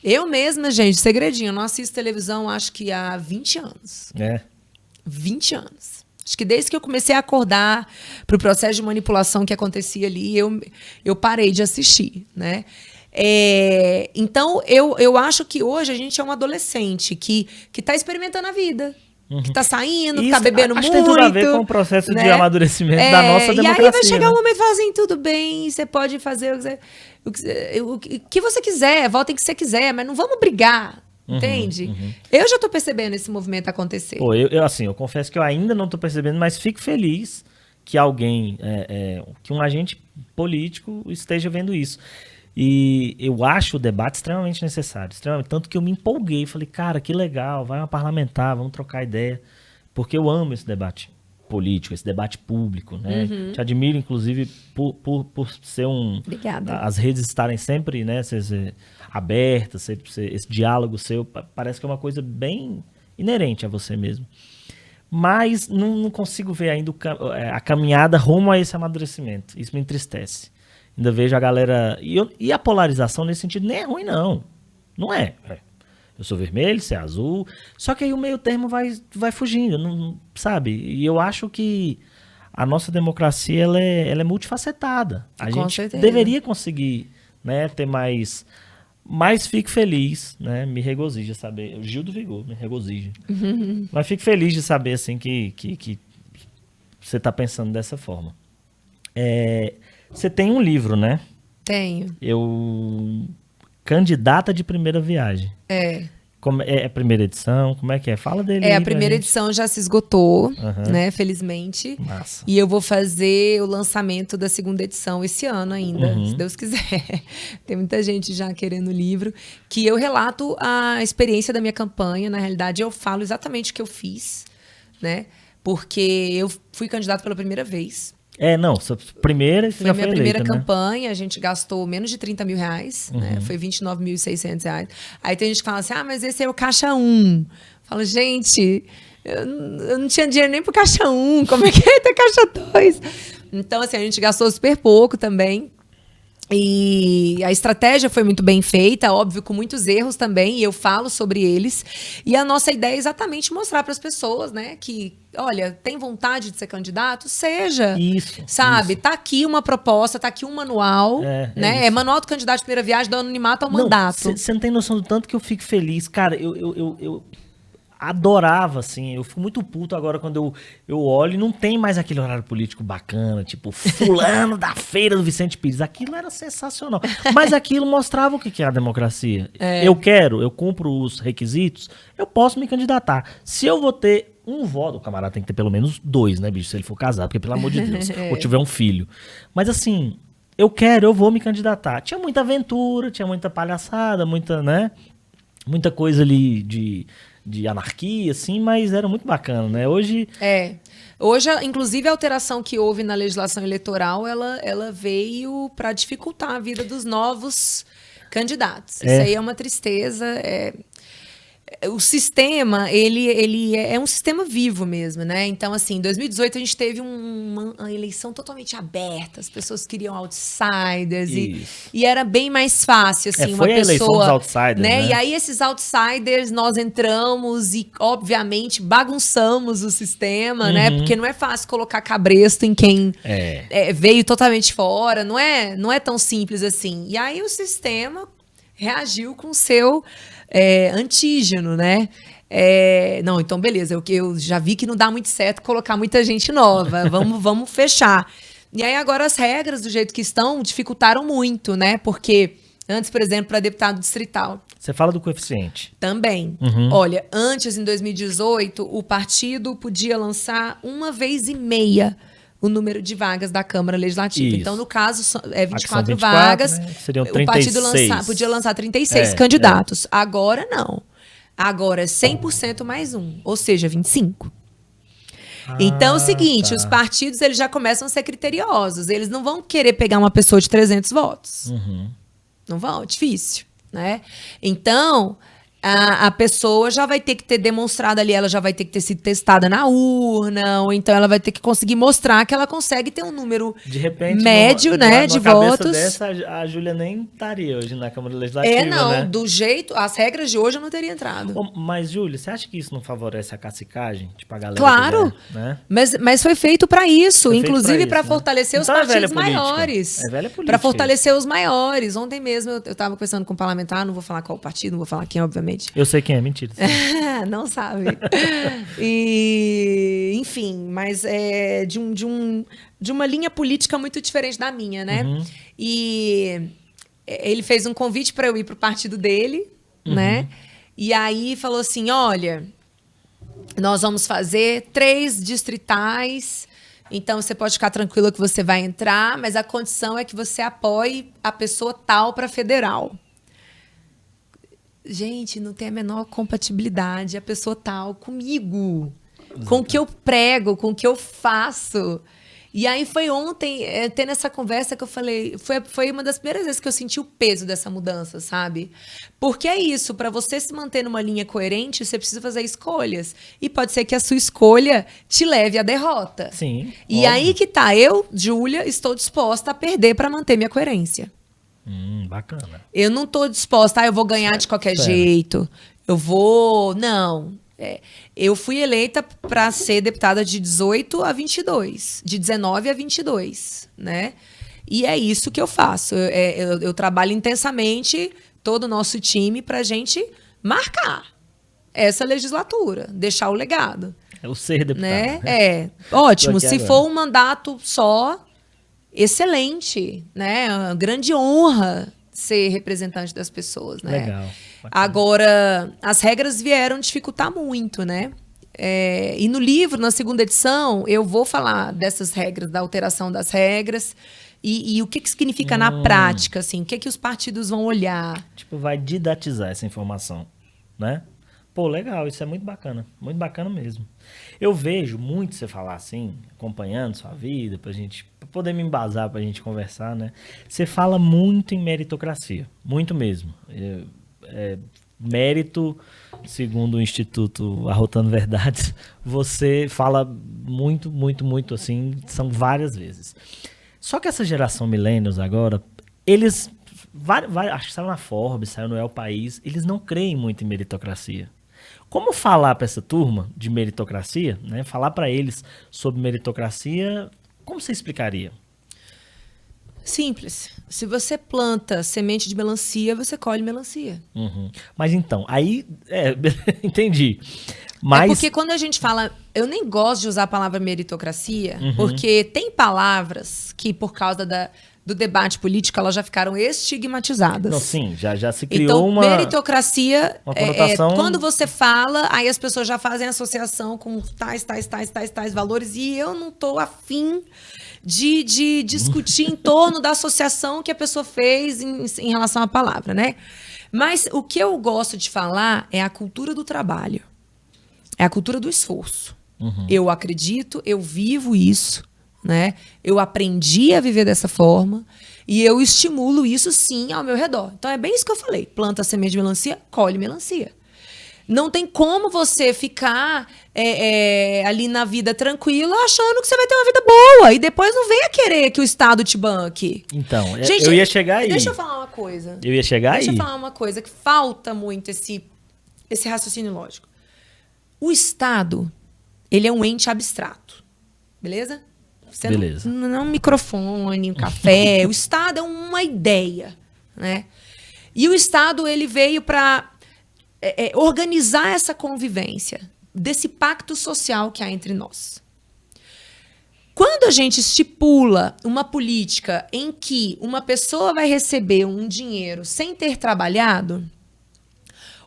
Speaker 2: Eu mesma, gente, segredinho, eu não assisto televisão acho que há 20 anos. 20 anos. Acho que desde que eu comecei a acordar para o processo de manipulação que acontecia ali, eu parei de assistir, né? Então, eu acho que hoje a gente é um adolescente que está experimentando a vida. Que está saindo, que está bebendo muito.
Speaker 1: Acho que tem tudo a ver com o processo de amadurecimento da nossa democracia.
Speaker 2: E aí vai chegar um momento e falar assim, tudo bem, você pode fazer o que você quiser, vota em que você quiser, mas não vamos brigar. Entende? Eu já estou percebendo esse movimento acontecer.
Speaker 1: Pô, eu confesso que eu ainda não estou percebendo, mas fico feliz que alguém, que um agente político esteja vendo isso. E eu acho o debate extremamente necessário. Tanto que eu me empolguei. Falei, cara, que legal, vai uma parlamentar, vamos trocar ideia. Porque eu amo esse debate político, esse debate público, né? Te admiro, inclusive, por ser
Speaker 2: Obrigada.
Speaker 1: As redes estarem sempre, né, abertas, esse diálogo seu, parece que é uma coisa bem inerente a você mesmo. Mas não consigo ver ainda a caminhada rumo a esse amadurecimento. Isso me entristece. Ainda vejo a galera... E a polarização nesse sentido nem é ruim, não. Não é. Eu sou vermelho, você é azul. Só que aí o meio termo vai fugindo, não, sabe? E eu acho que a nossa democracia ela é multifacetada. A gente
Speaker 2: certeza.
Speaker 1: Deveria conseguir, né, ter mais... Mas fico feliz, né? Me regozija saber. O Gil do Vigor, me regozija. Mas fico feliz de saber, assim, que você está pensando dessa forma. Você tem um livro, né?
Speaker 2: Tenho.
Speaker 1: Candidata de Primeira Viagem. É a primeira edição? Como é que é? Fala dele.
Speaker 2: A primeira edição já se esgotou, né? Felizmente.
Speaker 1: Massa.
Speaker 2: E eu vou fazer o lançamento da segunda edição esse ano ainda, se Deus quiser. Tem muita gente já querendo o livro. Que eu relato a experiência da minha campanha. Na realidade, eu falo exatamente o que eu fiz, né? Porque eu fui candidata pela primeira vez.
Speaker 1: Sua primeira
Speaker 2: Foi a minha primeira
Speaker 1: eleita,
Speaker 2: campanha, né? A gente gastou menos de 30 mil reais, né? Foi 29.600 reais. Aí tem gente que fala assim, mas esse é o caixa 1. Eu falo, gente, eu não tinha dinheiro nem pro caixa 1, como é que é ter caixa 2? Então, assim, a gente gastou super pouco também. E a estratégia foi muito bem feita, óbvio, com muitos erros também, e eu falo sobre eles. E a nossa ideia é exatamente mostrar para as pessoas, né, que, olha, tem vontade de ser candidato? Seja.
Speaker 1: Isso.
Speaker 2: Sabe?
Speaker 1: Isso.
Speaker 2: Tá aqui uma proposta, tá aqui um manual, né? É manual do candidato de primeira viagem, do anonimato ao mandato.
Speaker 1: Você não tem noção do tanto que eu fico feliz. Cara, eu adorava, assim, eu fico muito puto agora quando eu olho e não tem mais aquele horário político bacana, tipo, fulano da feira do Vicente Pires. Aquilo era sensacional. Mas aquilo mostrava o que é a democracia. Eu cumpro os requisitos, eu posso me candidatar. Se eu vou ter um voto, o camarada tem que ter pelo menos 2, né, bicho, se ele for casado, porque pelo amor de Deus, ou tiver um filho. Mas assim, eu vou me candidatar. Tinha muita aventura, tinha muita palhaçada, muita coisa ali de anarquia, assim, mas era muito bacana, né? Hoje,
Speaker 2: inclusive, a alteração que houve na legislação eleitoral, ela veio para dificultar a vida dos novos candidatos. Isso aí é uma tristeza. O sistema, ele é um sistema vivo mesmo, né? Então, assim, em 2018 a gente teve uma eleição totalmente aberta, as pessoas queriam outsiders e era bem mais fácil, assim, uma pessoa... Foi a eleição dos outsiders, né? E aí esses outsiders, nós entramos e, obviamente, bagunçamos o sistema, né? Porque não é fácil colocar cabresto em quem veio totalmente fora, não é tão simples assim. E aí o sistema reagiu com o seu... antígeno, né? Não, então beleza, eu já vi que não dá muito certo colocar muita gente nova, vamos fechar. E aí agora as regras do jeito que estão dificultaram muito, né? Porque antes, por exemplo, para deputado distrital.
Speaker 1: Você fala do coeficiente.
Speaker 2: Também. Olha, antes, em 2018, o partido podia lançar 1,5 vezes o número de vagas da Câmara Legislativa. Isso. Então, no caso, 24 vagas. Né?
Speaker 1: Seriam 36.
Speaker 2: O partido podia lançar 36 candidatos. Agora, não. Agora, 100% mais um. Ou seja, 25. Então, é o seguinte, os partidos eles já começam a ser criteriosos. Eles não vão querer pegar uma pessoa de 300 votos. Não vão, é difícil, né? Então... A pessoa já vai ter que ter demonstrado ali, ela já vai ter que ter sido testada na urna, ou então ela vai ter que conseguir mostrar que ela consegue ter um número
Speaker 1: de repente,
Speaker 2: médio, né, de votos.
Speaker 1: Dessa, a Júlia nem estaria hoje na Câmara Legislativa, né?
Speaker 2: Do jeito, as regras de hoje eu não teria entrado.
Speaker 1: Mas, Júlia, você acha que isso não favorece a cacicagem? Tipo, a galera
Speaker 2: claro,
Speaker 1: né?
Speaker 2: Mas foi feito para isso, inclusive para fortalecer os partidos maiores.
Speaker 1: É velha política.
Speaker 2: Para fortalecer os maiores. Ontem mesmo eu estava conversando com um parlamentar, não vou falar qual partido, não vou falar quem, obviamente.
Speaker 1: Eu sei quem é, mentira.
Speaker 2: Não sabe. E, enfim, mas é de uma linha política muito diferente da minha, né? E ele fez um convite para eu ir pro partido dele, né? E aí falou assim, olha, nós vamos fazer 3 distritais Então, você pode ficar tranquilo que você vai entrar, mas a condição é que você apoie a pessoa tal para federal. Gente, não tem a menor compatibilidade a pessoa tal comigo, com o que eu prego, com o que eu faço. E aí foi ontem, tendo essa conversa que eu falei, foi uma das primeiras vezes que eu senti o peso dessa mudança, sabe? Porque é isso, para você se manter numa linha coerente, você precisa fazer escolhas. E pode ser que a sua escolha te leve à derrota.
Speaker 1: Sim.
Speaker 2: E
Speaker 1: óbvio.
Speaker 2: aí que tá, eu, Júlia, estou disposta a perder para manter minha coerência.
Speaker 1: Bacana.
Speaker 2: Eu não tô disposta, eu vou ganhar de qualquer jeito. Eu vou... Não. Eu fui eleita para ser deputada de 18 a 22. De 19 a 22, né? E é isso que eu faço. Eu trabalho intensamente, todo o nosso time, pra gente marcar essa legislatura. Deixar o legado.
Speaker 1: É o ser deputado.
Speaker 2: Né? Ótimo. Se
Speaker 1: agora.
Speaker 2: for um mandato só... Excelente, né? Uma grande honra ser representante das pessoas, né?
Speaker 1: Legal. Bacana.
Speaker 2: Agora, as regras vieram dificultar muito, né? E no livro, na segunda edição, eu vou falar dessas regras, da alteração das regras e o que significa na prática, assim, o que os partidos vão olhar.
Speaker 1: Tipo, vai didatizar essa informação, né? Pô, legal, isso é muito muito bacana mesmo. Eu vejo muito você falar assim, acompanhando sua vida, pra poder me embasar, pra gente conversar, né? Você fala muito em meritocracia, muito mesmo. Mérito, segundo o Instituto Arrotando Verdades, você fala muito, muito, muito assim, são várias vezes. Só que essa geração millennials agora, eles, acho que saiu na Forbes, saiu no El País, eles não creem muito em meritocracia. Como falar para essa turma de meritocracia, né? Falar para eles sobre meritocracia, como você explicaria?
Speaker 2: Simples. Se você planta semente de melancia, você colhe melancia.
Speaker 1: Mas então, aí, entendi. Mas...
Speaker 2: porque quando a gente fala, eu nem gosto de usar a palavra meritocracia, porque tem palavras que por causa do debate político, elas já ficaram estigmatizadas.
Speaker 1: Não, sim, já se criou
Speaker 2: então,
Speaker 1: uma
Speaker 2: meritocracia,
Speaker 1: uma conotação...
Speaker 2: quando você fala, aí as pessoas já fazem associação com tais valores, e eu não estou afim de discutir em torno da associação que a pessoa fez em relação à palavra, né? Mas o que eu gosto de falar é a cultura do trabalho. É a cultura do esforço. Eu acredito, eu vivo isso, né? Eu aprendi a viver dessa forma e eu estimulo isso sim ao meu redor. Então é bem isso que eu falei. Planta semente de melancia, colhe melancia. Não tem como você ficar ali na vida tranquila achando que você vai ter uma vida boa e depois não venha querer que o Estado te banque.
Speaker 1: Então,
Speaker 2: gente,
Speaker 1: eu ia chegar aí.
Speaker 2: Deixa eu falar uma coisa.
Speaker 1: Deixa eu
Speaker 2: falar uma coisa que falta muito esse raciocínio lógico. O Estado, ele é um ente abstrato. Beleza?
Speaker 1: Beleza.
Speaker 2: Não é um microfone, um café. O Estado é uma ideia, né? E o Estado, ele veio para organizar essa convivência, desse pacto social que há entre nós. Quando a gente estipula uma política em que uma pessoa vai receber um dinheiro sem ter trabalhado,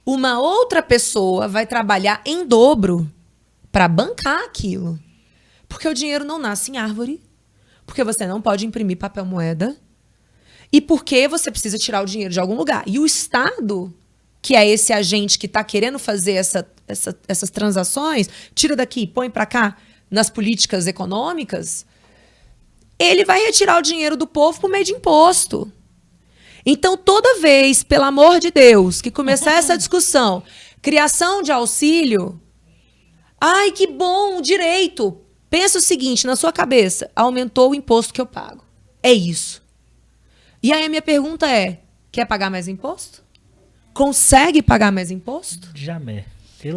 Speaker 2: uma outra pessoa vai trabalhar em dobro para bancar aquilo. Porque o dinheiro não nasce em árvore, porque você não pode imprimir papel moeda e porque você precisa tirar o dinheiro de algum lugar. E o Estado, que é esse agente que está querendo fazer essas transações, tira daqui, põe para cá, nas políticas econômicas, ele vai retirar o dinheiro do povo por meio de imposto. Então, toda vez, pelo amor de Deus, que começar essa discussão, criação de auxílio, ai, que bom, direito. Pensa o seguinte, na sua cabeça, aumentou o imposto que eu pago. É isso. E aí a minha pergunta é, quer pagar mais imposto? Consegue pagar mais imposto?
Speaker 1: Jamais.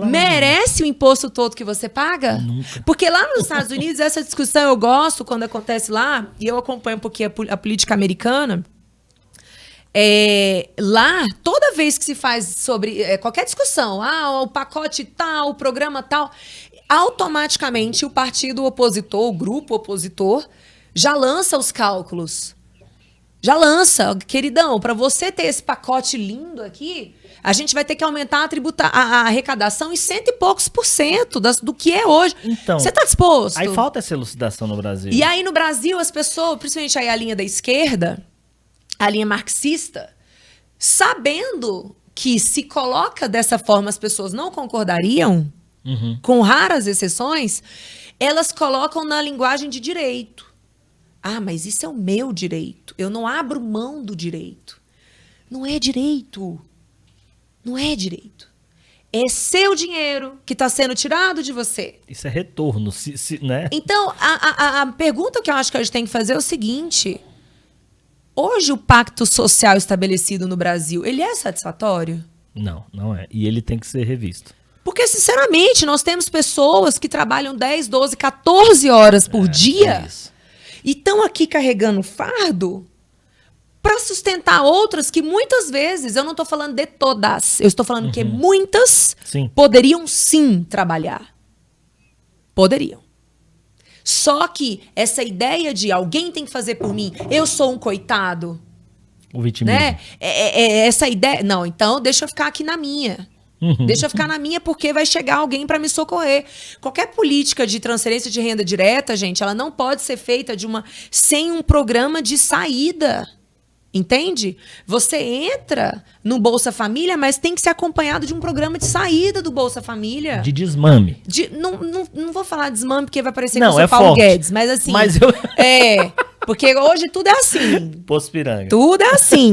Speaker 2: Merece o imposto todo que você paga?
Speaker 1: Nunca.
Speaker 2: Porque lá nos Estados Unidos, essa discussão eu gosto quando acontece lá, e eu acompanho um pouquinho a política americana. Lá, toda vez que se faz sobre qualquer discussão, o pacote tal, o programa tal, automaticamente o partido opositor, o grupo opositor, já lança os cálculos. Já lança, queridão, para você ter esse pacote lindo aqui, a gente vai ter que aumentar a arrecadação em 100 e poucos % do que é hoje.
Speaker 1: Então,
Speaker 2: você tá disposto?
Speaker 1: Aí falta essa elucidação no Brasil.
Speaker 2: E aí no Brasil as pessoas, principalmente aí a linha da esquerda, a linha marxista, sabendo que se coloca dessa forma as pessoas não concordariam, com raras exceções, elas colocam na linguagem de direito. Ah, mas isso é o meu direito. Eu não abro mão do direito. Não é direito. Não é direito. É seu dinheiro que está sendo tirado de você.
Speaker 1: Isso é retorno, né?
Speaker 2: Então, a pergunta que eu acho que a gente tem que fazer é o seguinte. Hoje o pacto social estabelecido no Brasil, ele é satisfatório?
Speaker 1: Não, não é. E ele tem que ser revisto.
Speaker 2: Porque, sinceramente, nós temos pessoas que trabalham 10, 12, 14 horas por dia e estão aqui carregando fardo para sustentar outras que muitas vezes, eu não estou falando de todas, eu estou falando que muitas poderiam sim trabalhar. Poderiam. Só que essa ideia de alguém tem que fazer por mim, eu sou um coitado.
Speaker 1: O vitimismo.
Speaker 2: Né? Essa ideia. Não, então deixa eu ficar aqui na minha. Deixa eu ficar na minha porque vai chegar alguém para me socorrer. Qualquer política de transferência de renda direta, gente, ela não pode ser feita sem um programa de saída. Entende? Você entra no Bolsa Família, mas tem que ser acompanhado de um programa de saída do Bolsa Família.
Speaker 1: De desmame.
Speaker 2: Não vou falar desmame porque vai parecer
Speaker 1: não,
Speaker 2: que eu sou Paulo Guedes, mas assim... porque hoje tudo é assim.
Speaker 1: Poço Piranga.
Speaker 2: Tudo é assim.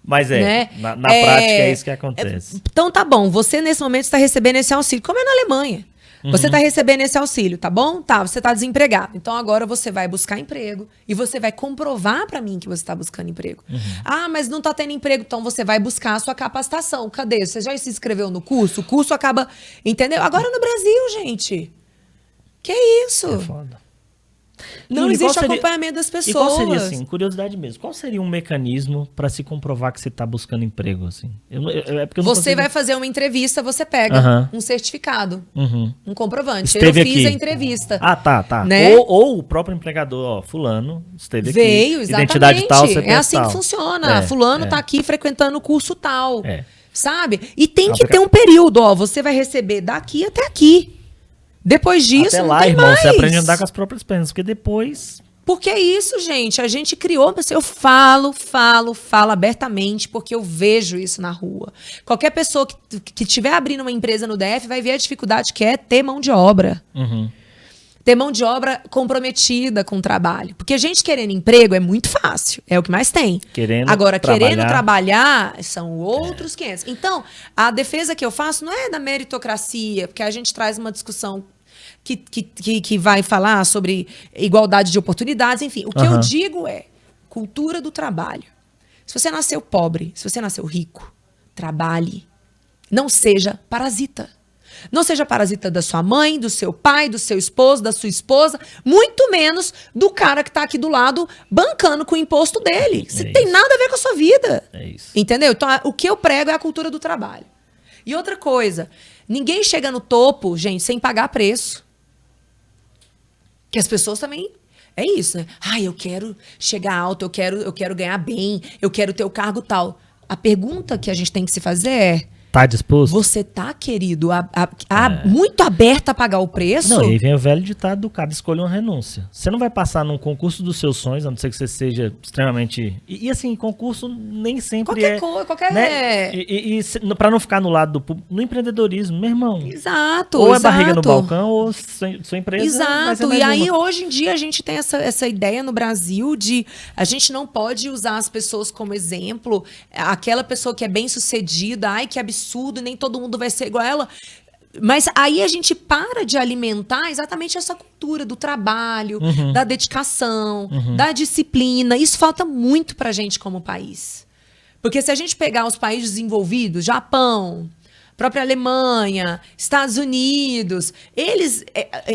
Speaker 1: Mas né? na prática é isso que acontece.
Speaker 2: Então tá bom, você nesse momento está recebendo esse auxílio, como é na Alemanha. Você está recebendo esse auxílio, tá bom? Tá, você está desempregado. Então agora você vai buscar emprego e você vai comprovar para mim que você está buscando emprego. Ah, mas não está tendo emprego, então você vai buscar a sua capacitação. Cadê? Você já se inscreveu no curso? O curso acaba... Entendeu? Agora no Brasil, gente. Que isso?
Speaker 1: É foda.
Speaker 2: Não existe acompanhamento das pessoas.
Speaker 1: E qual seria, assim, curiosidade mesmo, qual seria um mecanismo para se comprovar que você está buscando emprego, assim?
Speaker 2: Você vai fazer uma entrevista, você pega um certificado, um comprovante. Eu fiz a entrevista.
Speaker 1: Ah, tá.
Speaker 2: Né?
Speaker 1: Ou o próprio empregador, fulano, esteve aqui.
Speaker 2: Veio, exatamente.
Speaker 1: Identidade tal, CPF
Speaker 2: é assim
Speaker 1: tal.
Speaker 2: que funciona. Fulano tá aqui frequentando o curso tal. Sabe? E tem
Speaker 1: Não,
Speaker 2: que ter um período, você vai receber daqui até aqui. Depois disso,
Speaker 1: até
Speaker 2: não
Speaker 1: lá,
Speaker 2: tem
Speaker 1: irmão,
Speaker 2: mais.
Speaker 1: você aprende a andar com as próprias pernas, porque depois...
Speaker 2: Porque é isso, gente. A gente criou... Eu falo abertamente, porque eu vejo isso na rua. Qualquer pessoa que estiver abrindo uma empresa no DF vai ver a dificuldade que é ter mão de obra. Ter mão de obra comprometida com o trabalho. Porque a gente querendo emprego é muito fácil. É o que mais tem. Querendo trabalhar são outros 500. Então, a defesa que eu faço não é da meritocracia, porque a gente traz uma discussão que vai falar sobre igualdade de oportunidades, enfim. O que eu digo é cultura do trabalho. Se você nasceu pobre, se você nasceu rico, trabalhe. Não seja parasita. Não seja parasita da sua mãe, do seu pai, do seu esposo, da sua esposa, muito menos do cara que tá aqui do lado bancando com o imposto dele. Isso tem nada a ver com a sua vida.
Speaker 1: É isso.
Speaker 2: Entendeu? Então, o que eu prego é a cultura do trabalho. E outra coisa, ninguém chega no topo, gente, sem pagar preço. Que as pessoas também... É isso, né? Eu quero chegar alto, eu quero ganhar bem, eu quero ter o cargo tal. A pergunta que a gente tem que se fazer é...
Speaker 1: Tá disposto?
Speaker 2: Você tá, querido, muito aberto a pagar o preço?
Speaker 1: Não, e aí vem o velho ditado do cara, escolha uma renúncia. Você não vai passar num concurso dos seus sonhos, a não ser que você seja extremamente... E assim, concurso nem sempre
Speaker 2: qualquer...
Speaker 1: Né? Pra não ficar no lado do... No empreendedorismo, meu irmão.
Speaker 2: Exato,
Speaker 1: Ou é barriga no balcão, ou sua empresa...
Speaker 2: Exato, e aí hoje em dia a gente tem essa ideia no Brasil de... A gente não pode usar as pessoas como exemplo. Aquela pessoa que é bem sucedida, que absurdo, nem todo mundo vai ser igual a ela. Mas aí a gente para de alimentar exatamente essa cultura do trabalho, da dedicação, da disciplina. Isso falta muito pra gente como país. Porque se a gente pegar os países desenvolvidos, Japão, própria Alemanha, Estados Unidos,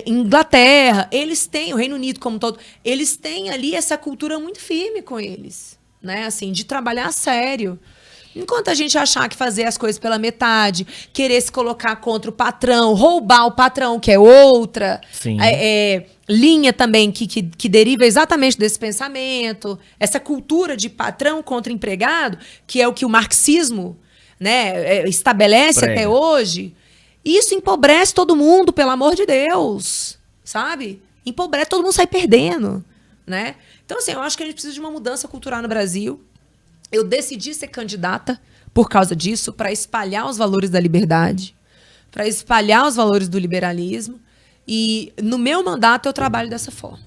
Speaker 2: Inglaterra, eles têm, o Reino Unido como um todo, eles têm ali essa cultura muito firme com eles, né? Assim, de trabalhar a sério. Enquanto a gente achar que fazer as coisas pela metade, querer se colocar contra o patrão, roubar o patrão, que é outra linha também que deriva exatamente desse pensamento, essa cultura de patrão contra empregado, que é o que o marxismo, né, estabelece até hoje, isso empobrece todo mundo, pelo amor de Deus, sabe? Empobrece, todo mundo sai perdendo, né? Então, assim, eu acho que a gente precisa de uma mudança cultural no Brasil. Eu decidi ser candidata por causa disso, para espalhar os valores da liberdade, para espalhar os valores do liberalismo. E no meu mandato eu trabalho dessa forma.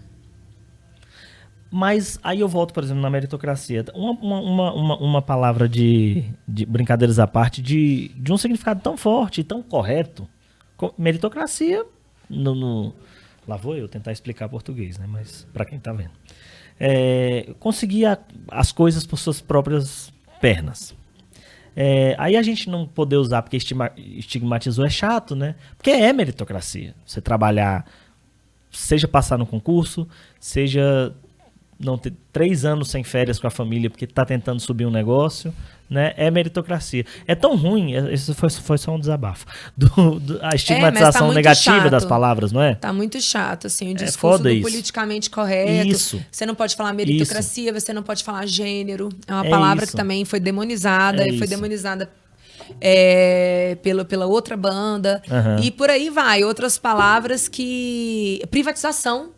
Speaker 1: Mas aí eu volto, por exemplo, na meritocracia. Uma palavra de brincadeiras à parte, de um significado tão forte e tão correto. Meritocracia, lá vou eu tentar explicar português, né? Mas para quem tá vendo. Conseguir as coisas por suas próprias pernas. Aí a gente não poder usar porque estigmatizou é chato, né? Porque é meritocracia. Você trabalhar, seja passar no concurso, seja não ter 3 anos sem férias com a família porque tá tentando subir um negócio, né? É meritocracia. É tão ruim, isso foi só um desabafo, a estigmatização
Speaker 2: tá
Speaker 1: negativa
Speaker 2: chato
Speaker 1: das palavras, não é?
Speaker 2: Tá muito chato, assim, o discurso do politicamente correto.
Speaker 1: Isso.
Speaker 2: Você não pode falar meritocracia, você não pode falar gênero. É uma palavra que também foi demonizada, e foi demonizada pela outra banda.
Speaker 1: Uhum.
Speaker 2: E por aí vai, outras palavras que... Privatização.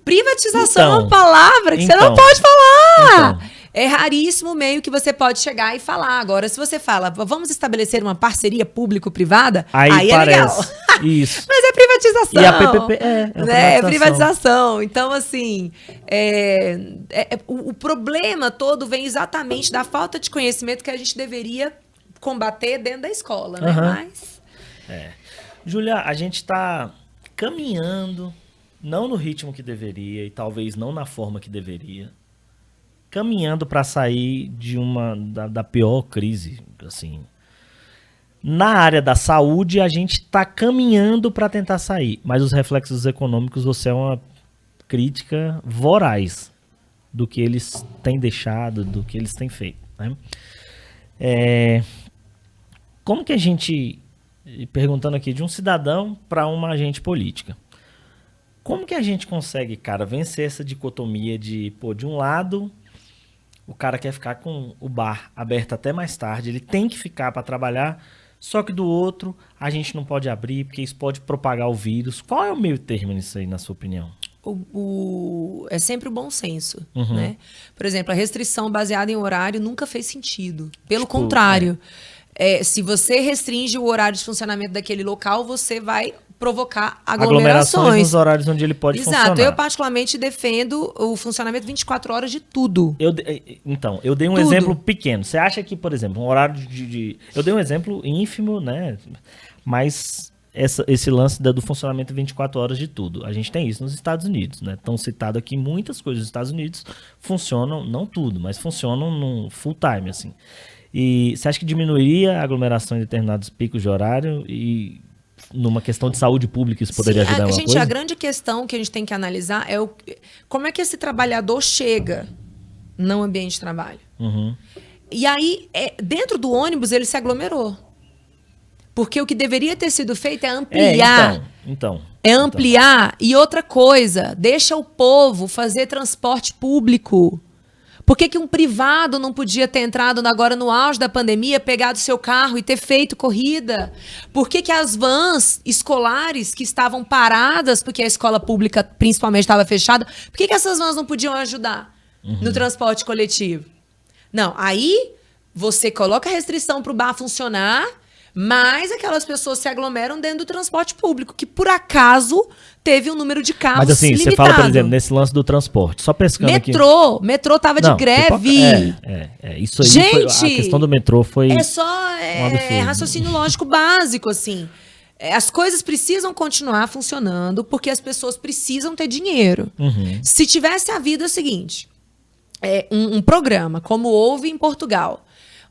Speaker 2: Privatização é uma palavra que você não pode falar. É raríssimo o meio que você pode chegar e falar. Agora, se você fala, vamos estabelecer uma parceria público-privada, aí é legal.
Speaker 1: Isso.
Speaker 2: Mas é privatização.
Speaker 1: E a PPP
Speaker 2: é privatização. Então, assim, o problema todo vem exatamente da falta de conhecimento que a gente deveria combater dentro da escola, né? Mas...
Speaker 1: Júlia, a gente está caminhando, não no ritmo que deveria e talvez não na forma que deveria, caminhando para sair da pior crise, assim. Na área da saúde, a gente está caminhando para tentar sair, mas os reflexos econômicos, você é uma crítica voraz do que eles têm deixado, do que eles têm feito, né? Como que a gente, perguntando aqui de um cidadão para uma agente política, como que a gente consegue, cara, vencer essa dicotomia de um lado, o cara quer ficar com o bar aberto até mais tarde, ele tem que ficar para trabalhar, só que do outro, a gente não pode abrir, porque isso pode propagar o vírus. Qual é o meio termo nisso aí, na sua opinião?
Speaker 2: É sempre o bom senso, né? Por exemplo, a restrição baseada em horário nunca fez sentido. Pelo contrário, se você restringe o horário de funcionamento daquele local, você vai provocar aglomerações
Speaker 1: nos horários onde ele pode funcionar.
Speaker 2: Exato. Eu particularmente defendo o funcionamento 24 horas de tudo.
Speaker 1: Então, eu dei um exemplo pequeno. Você acha que, por exemplo, um horário eu dei um exemplo ínfimo, né? Mas esse lance do funcionamento 24 horas de tudo. A gente tem isso nos Estados Unidos, né? Estão citado aqui muitas coisas nos Estados Unidos funcionam, não tudo, mas funcionam no full time, assim. E você acha que diminuiria a aglomeração em determinados picos de horário e numa questão de saúde pública isso poderia ajudar alguma coisa?
Speaker 2: A grande questão que a gente tem que analisar é como é que esse trabalhador chega no ambiente de trabalho. E aí, dentro do ônibus, ele se aglomerou. Porque o que deveria ter sido feito é ampliar. É ampliar. E outra coisa, deixa o povo fazer transporte público. Por que um privado não podia ter entrado agora no auge da pandemia, pegado seu carro e ter feito corrida? Por que as vans escolares que estavam paradas, porque a escola pública principalmente estava fechada, por que essas vans não podiam ajudar no transporte coletivo? Não, aí você coloca restrição para o bar funcionar, mas aquelas pessoas se aglomeram dentro do transporte público, que por acaso teve um número de carros limitado.
Speaker 1: Mas assim, você fala, por exemplo, nesse lance do transporte, só pescando aqui...
Speaker 2: Metrô tava de greve.
Speaker 1: Isso aí,
Speaker 2: gente,
Speaker 1: a questão do metrô foi
Speaker 2: raciocínio lógico básico, assim. As coisas precisam continuar funcionando porque as pessoas precisam ter dinheiro. Se tivesse havido o seguinte, um programa, como houve em Portugal,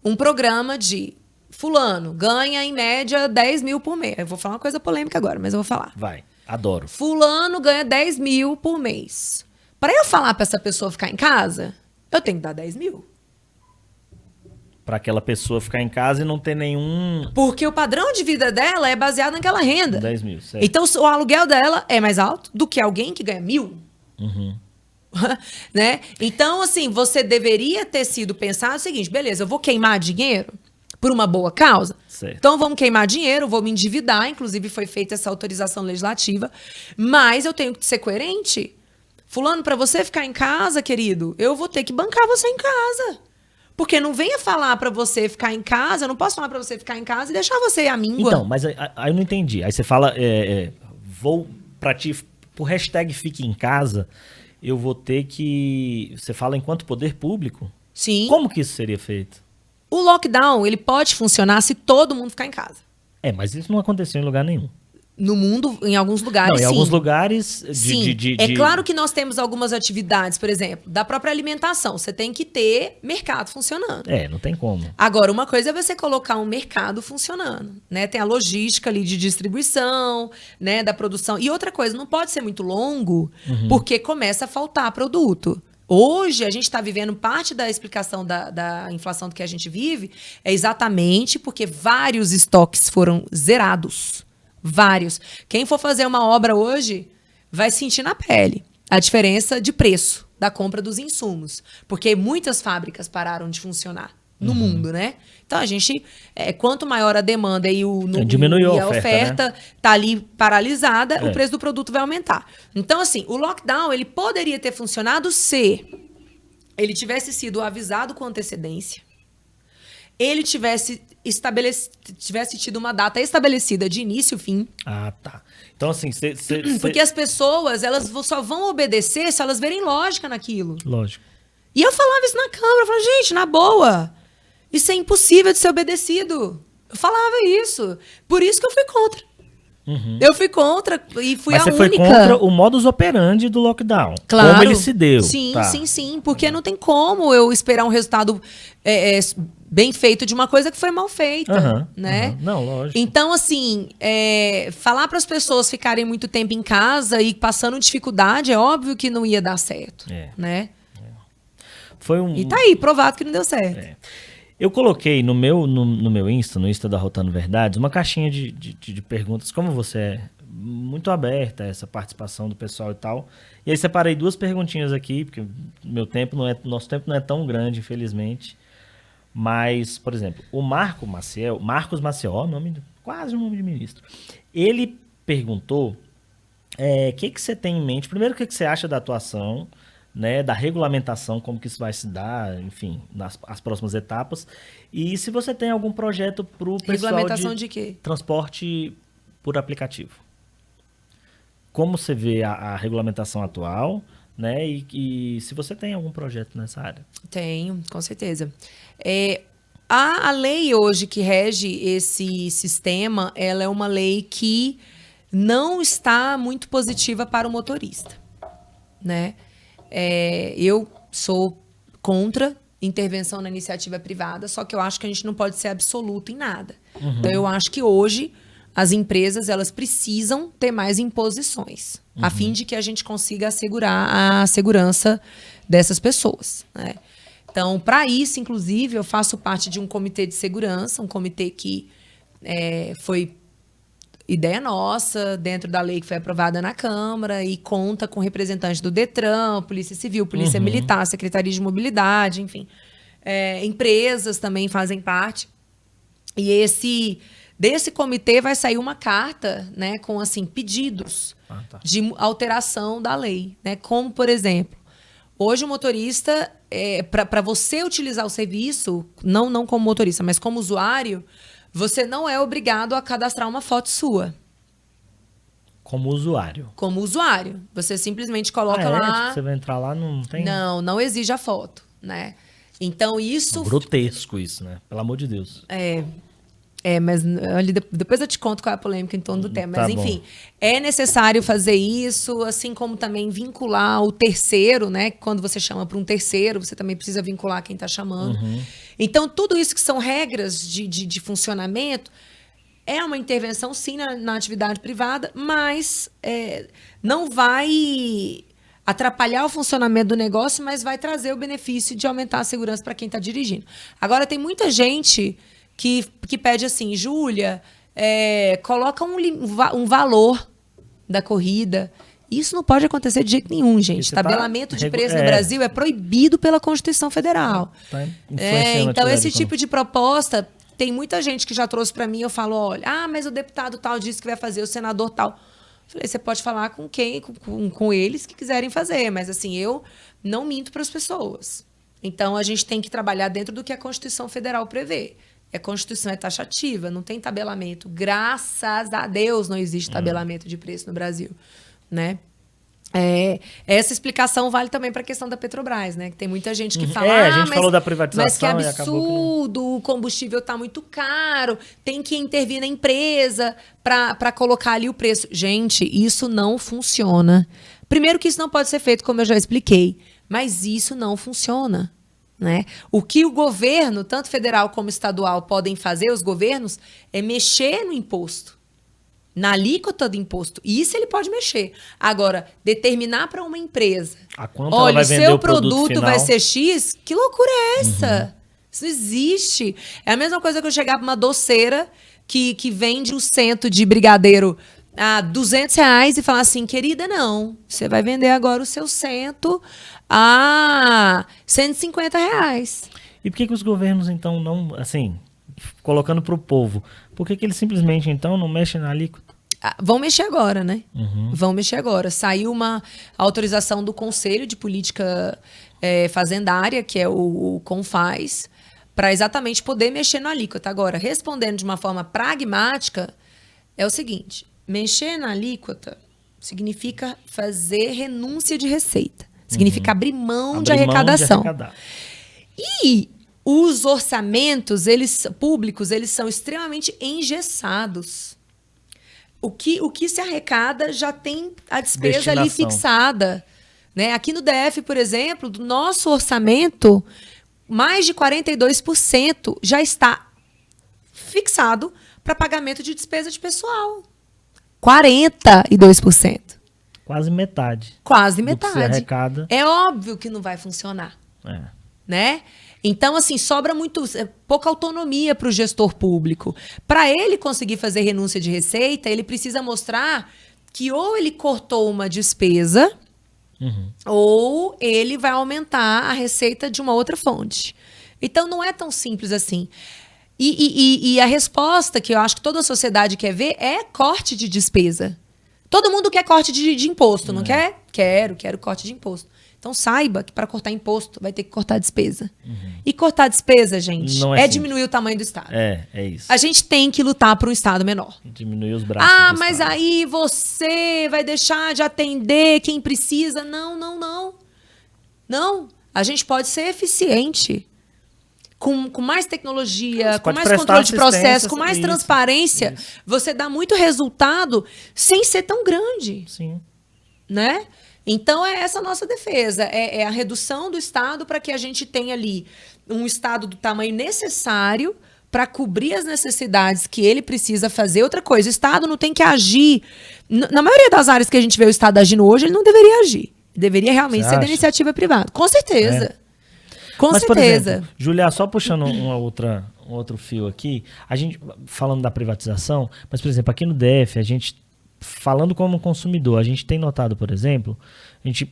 Speaker 2: um programa de... Fulano ganha, em média, 10 mil por mês. Eu vou falar uma coisa polêmica agora, mas eu vou falar.
Speaker 1: Vai, adoro.
Speaker 2: Fulano ganha 10 mil por mês. Para eu falar para essa pessoa ficar em casa, eu tenho que dar 10 mil.
Speaker 1: Para aquela pessoa ficar em casa e não ter nenhum...
Speaker 2: Porque o padrão de vida dela é baseado naquela renda.
Speaker 1: 10 mil, certo.
Speaker 2: Então, o aluguel dela é mais alto do que alguém que ganha 1.000. Né? Então, assim, você deveria ter sido pensado o seguinte, beleza, eu vou queimar dinheiro por uma boa causa?
Speaker 1: Certo.
Speaker 2: Então, vamos queimar dinheiro, vou me endividar, inclusive foi feita essa autorização legislativa, mas eu tenho que ser coerente. Fulano, para você ficar em casa, querido, eu vou ter que bancar você em casa. Porque não venha falar pra você ficar em casa, eu não posso falar pra você ficar em casa e deixar você a míngua.
Speaker 1: Então, mas aí eu não entendi. Aí você fala, vou pra ti, por hashtag fique em casa, eu vou ter que... Você fala enquanto poder público?
Speaker 2: Sim.
Speaker 1: Como que isso seria feito?
Speaker 2: O lockdown, ele pode funcionar se todo mundo ficar em casa.
Speaker 1: Mas isso não aconteceu em lugar nenhum.
Speaker 2: No mundo, em alguns lugares,
Speaker 1: não, em
Speaker 2: sim.
Speaker 1: alguns lugares...
Speaker 2: Sim, é claro que nós temos algumas atividades, por exemplo, da própria alimentação. Você tem que ter mercado funcionando.
Speaker 1: Não tem como.
Speaker 2: Agora, uma coisa é você colocar um mercado funcionando, né? Tem a logística ali de distribuição, né? Da produção. E outra coisa, não pode ser muito longo, porque começa a faltar produto. Hoje, a gente está vivendo parte da explicação da inflação do que a gente vive é exatamente porque vários estoques foram zerados. Vários. Quem for fazer uma obra hoje vai sentir na pele a diferença de preço da compra dos insumos. Porque muitas fábricas pararam de funcionar no mundo, né? Então, a gente... quanto maior a demanda e
Speaker 1: diminuiu
Speaker 2: a oferta,
Speaker 1: né?
Speaker 2: tá ali paralisada, o preço do produto vai aumentar. Então, assim, o lockdown, ele poderia ter funcionado se ele tivesse sido avisado com antecedência, ele tivesse tido uma data estabelecida de início e fim.
Speaker 1: Ah, tá. Então, assim...
Speaker 2: Porque as pessoas, elas só vão obedecer se elas verem lógica naquilo.
Speaker 1: Lógico.
Speaker 2: E eu falava isso na Câmara. Eu falava, gente, na boa, isso é impossível de ser obedecido. Eu falava isso. Por isso que eu fui contra. Eu fui contra e fui a única.
Speaker 1: Mas você foi contra o modus operandi do lockdown.
Speaker 2: Claro.
Speaker 1: Como ele se deu.
Speaker 2: Sim,
Speaker 1: tá.
Speaker 2: sim. Porque não tem como eu esperar um resultado bem feito de uma coisa que foi mal feita, né?
Speaker 1: Não, lógico.
Speaker 2: Então, assim, falar para as pessoas ficarem muito tempo em casa e passando dificuldade, é óbvio que não ia dar certo, né? E tá aí, provado que não deu certo.
Speaker 1: Eu coloquei no meu Insta, no Insta da Rotando Verdades, uma caixinha de perguntas, como você é muito aberta a essa participação do pessoal e tal. E aí separei 2 perguntinhas aqui, porque nosso tempo não é tão grande, infelizmente. Mas, por exemplo, o Marcos Maciel, quase o nome de ministro, ele perguntou o que você tem em mente, primeiro o que você acha da atuação, né, da regulamentação, como que isso vai se dar, enfim, as próximas etapas, e se você tem algum projeto para o pessoal
Speaker 2: regulamentação de quê?
Speaker 1: Transporte por aplicativo. Como você vê a regulamentação atual, né, e se você tem algum projeto nessa área?
Speaker 2: Tenho, com certeza. A lei hoje que rege esse sistema, ela é uma lei que não está muito positiva para o motorista, né? Eu sou contra intervenção na iniciativa privada, só que eu acho que a gente não pode ser absoluto em nada. Então, eu acho que hoje as empresas elas precisam ter mais imposições, a fim de que a gente consiga assegurar a segurança dessas pessoas, né? Então, para isso, inclusive, eu faço parte de um comitê de segurança, um comitê que foi ideia nossa, dentro da lei que foi aprovada na Câmara, e conta com representantes do Detran, Polícia Civil, Polícia Militar, Secretaria de Mobilidade, enfim. Empresas também fazem parte. E desse comitê vai sair uma carta, né, com assim, pedidos de alteração da lei, né? Como, por exemplo, hoje o motorista, para você utilizar o serviço, não como motorista, mas como usuário, você não é obrigado a cadastrar uma foto sua.
Speaker 1: Como usuário?
Speaker 2: Como usuário. Você simplesmente coloca lá...
Speaker 1: Tipo, você vai entrar lá, não tem...
Speaker 2: Não exige a foto, né? Então, isso...
Speaker 1: Grotesco isso, né? Pelo amor de Deus.
Speaker 2: Mas depois eu te conto qual é a polêmica em torno do tema. Mas, enfim,
Speaker 1: bom.
Speaker 2: É necessário fazer isso, assim como também vincular o terceiro, né? Quando você chama para um terceiro, você também precisa vincular quem está chamando. Então, tudo isso que são regras de funcionamento é uma intervenção, sim, na atividade privada, mas não vai atrapalhar o funcionamento do negócio, mas vai trazer o benefício de aumentar a segurança para quem está dirigindo. Agora, tem muita gente que pede assim, Júlia, coloca um valor da corrida. Isso não pode acontecer de jeito nenhum, gente. Tabelamento de preço no Brasil é proibido pela Constituição Federal. Então, esse tipo de proposta, tem muita gente que já trouxe para mim, eu falo, olha, mas o deputado tal disse que vai fazer, o senador tal. Falei, você pode falar com quem, com eles que quiserem fazer, mas assim, eu não minto para as pessoas. Então, a gente tem que trabalhar dentro do que a Constituição Federal prevê. A Constituição é taxativa, não tem tabelamento. Graças a Deus não existe tabelamento de preço no Brasil, né? Essa explicação vale também para a questão da Petrobras, né? Que tem muita gente que fala,
Speaker 1: a gente falou da privatização,
Speaker 2: mas que absurdo, o combustível está muito caro, tem que intervir na empresa para colocar ali o preço. Gente, isso não funciona. Primeiro que isso não pode ser feito, como eu já expliquei, mas isso não funciona, né? O que o governo, tanto federal como estadual, podem fazer, os governos, é mexer no imposto. Na alíquota do imposto. Isso ele pode mexer. Agora, determinar para uma empresa, olha, o seu produto vai ser X, que loucura é essa? Isso não existe. É a mesma coisa que eu chegar para uma doceira que vende um cento de brigadeiro a R$200 e falar assim, querida, não, você vai vender agora o seu cento a R$150.
Speaker 1: E por que os governos, então, não, assim, colocando para o povo, por que eles simplesmente, então, não mexem na alíquota?
Speaker 2: Vão mexer agora, né? Vão mexer agora. Saiu uma autorização do Conselho de Política Fazendária, que é o CONFAS, para exatamente poder mexer na alíquota. Agora, respondendo de uma forma pragmática, é o seguinte, mexer na alíquota significa fazer renúncia de receita. Significa abrir mão de arrecadação. E os orçamentos públicos, eles são extremamente engessados. O que se arrecada já tem a despesa ali fixada, né? Aqui no DF, por exemplo, do nosso orçamento, mais de 42% já está fixado para pagamento de despesa de pessoal. 42%.
Speaker 1: Quase metade.
Speaker 2: Quase metade.
Speaker 1: Do que se arrecada.
Speaker 2: É óbvio que não vai funcionar. Né? Então, assim, sobra pouca autonomia para o gestor público. Para ele conseguir fazer renúncia de receita, ele precisa mostrar que ou ele cortou uma despesa, ou ele vai aumentar a receita de uma outra fonte. Então, não é tão simples assim. E a resposta que eu acho que toda a sociedade quer ver é corte de despesa. Todo mundo quer corte de imposto, não quer? Quero corte de imposto. Então, saiba que para cortar imposto vai ter que cortar despesa. E cortar despesa, gente, diminuir o tamanho do Estado.
Speaker 1: É isso.
Speaker 2: A gente tem que lutar por um Estado menor.
Speaker 1: Diminuir os braços do
Speaker 2: mas
Speaker 1: Estado.
Speaker 2: Aí você vai deixar de atender quem precisa. Não. A gente pode ser eficiente. Com mais tecnologia, com mais controle de processo, com mais transparência, você dá muito resultado sem ser tão grande.
Speaker 1: Sim.
Speaker 2: Né? Então, é essa a nossa defesa. É a redução do Estado para que a gente tenha ali um Estado do tamanho necessário para cobrir as necessidades que ele precisa fazer. Outra coisa, o Estado não tem que agir. Na maioria das áreas que a gente vê o Estado agindo hoje, ele não deveria agir. Ele deveria realmente ser da iniciativa privada. Com certeza. Com certeza.
Speaker 1: Por exemplo, Júlia, só puxando um outro fio aqui, a gente falando da privatização, mas, por exemplo, aqui no DF, a gente, falando como consumidor, a gente tem notado, por exemplo, a gente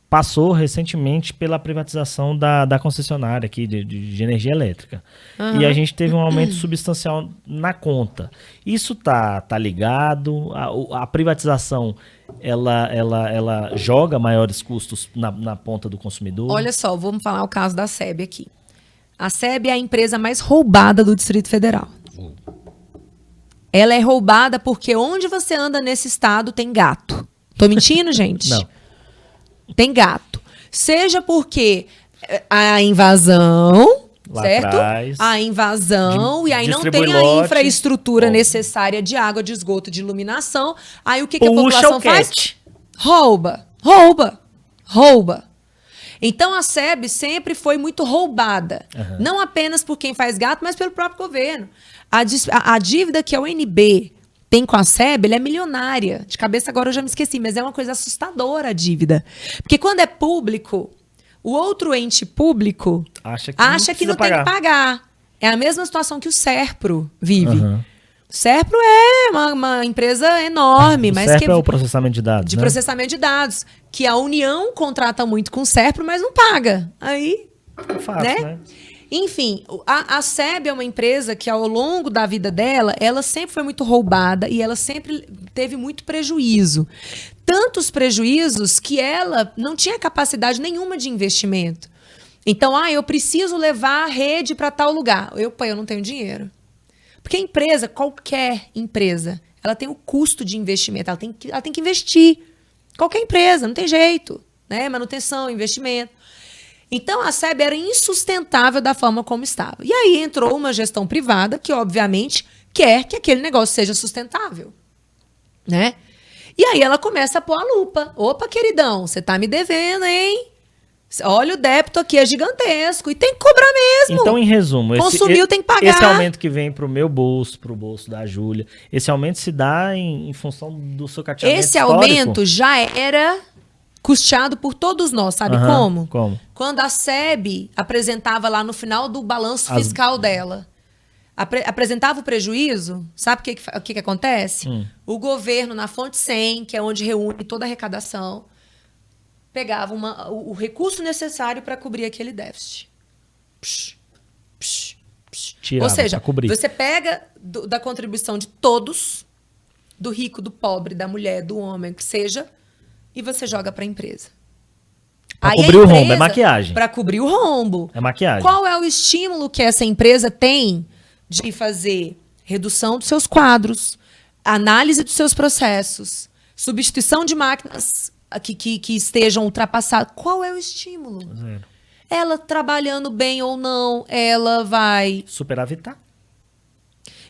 Speaker 1: passou recentemente pela privatização da concessionária aqui de energia elétrica. E a gente teve um aumento substancial na conta. Isso tá ligado? A privatização, ela joga maiores custos na ponta do consumidor?
Speaker 2: Olha só, vamos falar o caso da SEB aqui. A SEB é a empresa mais roubada do Distrito Federal. Ela é roubada porque onde você anda nesse estado tem gato. Tô mentindo, gente?
Speaker 1: Não.
Speaker 2: Tem gato. Seja porque a invasão,
Speaker 1: lá
Speaker 2: certo?
Speaker 1: Atrás,
Speaker 2: a invasão, e aí não tem a infraestrutura necessária de água, de esgoto, de iluminação. Aí o que a população faz? Rouba. Então a SEB sempre foi muito roubada. Não apenas por quem faz gato, mas pelo próprio governo. A dívida que a UNB tem com a SEB, ele é milionária. De cabeça agora eu já me esqueci, mas é uma coisa assustadora a dívida. Porque quando é público, o outro ente público acha que não tem que pagar. É a mesma situação que o Serpro vive. O Serpro é uma empresa enorme. Mas
Speaker 1: Serpro é o processamento de dados,
Speaker 2: de processamento de dados. Que a União contrata muito com o Serpro, mas não paga. Aí,
Speaker 1: fácil, né?
Speaker 2: Enfim, a SEB é uma empresa que ao longo da vida dela, ela sempre foi muito roubada e ela sempre teve muito prejuízo. Tantos prejuízos que ela não tinha capacidade nenhuma de investimento. Então, eu preciso levar a rede para tal lugar. Eu não tenho dinheiro. Porque a empresa, qualquer empresa, ela tem o custo de investimento, ela tem que investir. Qualquer empresa, não tem jeito, né? Manutenção, investimento. Então, a SEB era insustentável da forma como estava. E aí entrou uma gestão privada que, obviamente, quer que aquele negócio seja sustentável, né? E aí ela começa a pôr a lupa. Opa, queridão, você tá me devendo, hein? Olha, o débito aqui é gigantesco e tem que cobrar mesmo.
Speaker 1: Então, em resumo,
Speaker 2: consumiu, tem que pagar.
Speaker 1: Esse aumento que vem pro meu bolso, pro bolso da Júlia, esse aumento se dá em função do sucateamento
Speaker 2: histórico? Esse aumento já era custeado por todos nós, sabe como?
Speaker 1: Como?
Speaker 2: Quando a SEB apresentava lá no final do balanço fiscal dela, apresentava o prejuízo, sabe o que acontece? O governo, na fonte 100, que é onde reúne toda a arrecadação, pegava o recurso necessário para cobrir aquele déficit.
Speaker 1: Tirava,
Speaker 2: ou seja,
Speaker 1: cobrir.
Speaker 2: Você pega da contribuição de todos, do rico, do pobre, da mulher, do homem, que seja, e você joga para a empresa.
Speaker 1: Para cobrir o rombo, é maquiagem.
Speaker 2: Para cobrir o rombo.
Speaker 1: É maquiagem.
Speaker 2: Qual é o estímulo que essa empresa tem de fazer redução dos seus quadros, análise dos seus processos, substituição de máquinas que estejam ultrapassadas? Qual é o estímulo?
Speaker 1: Zero.
Speaker 2: Ela trabalhando bem ou não, ela vai
Speaker 1: superavitar.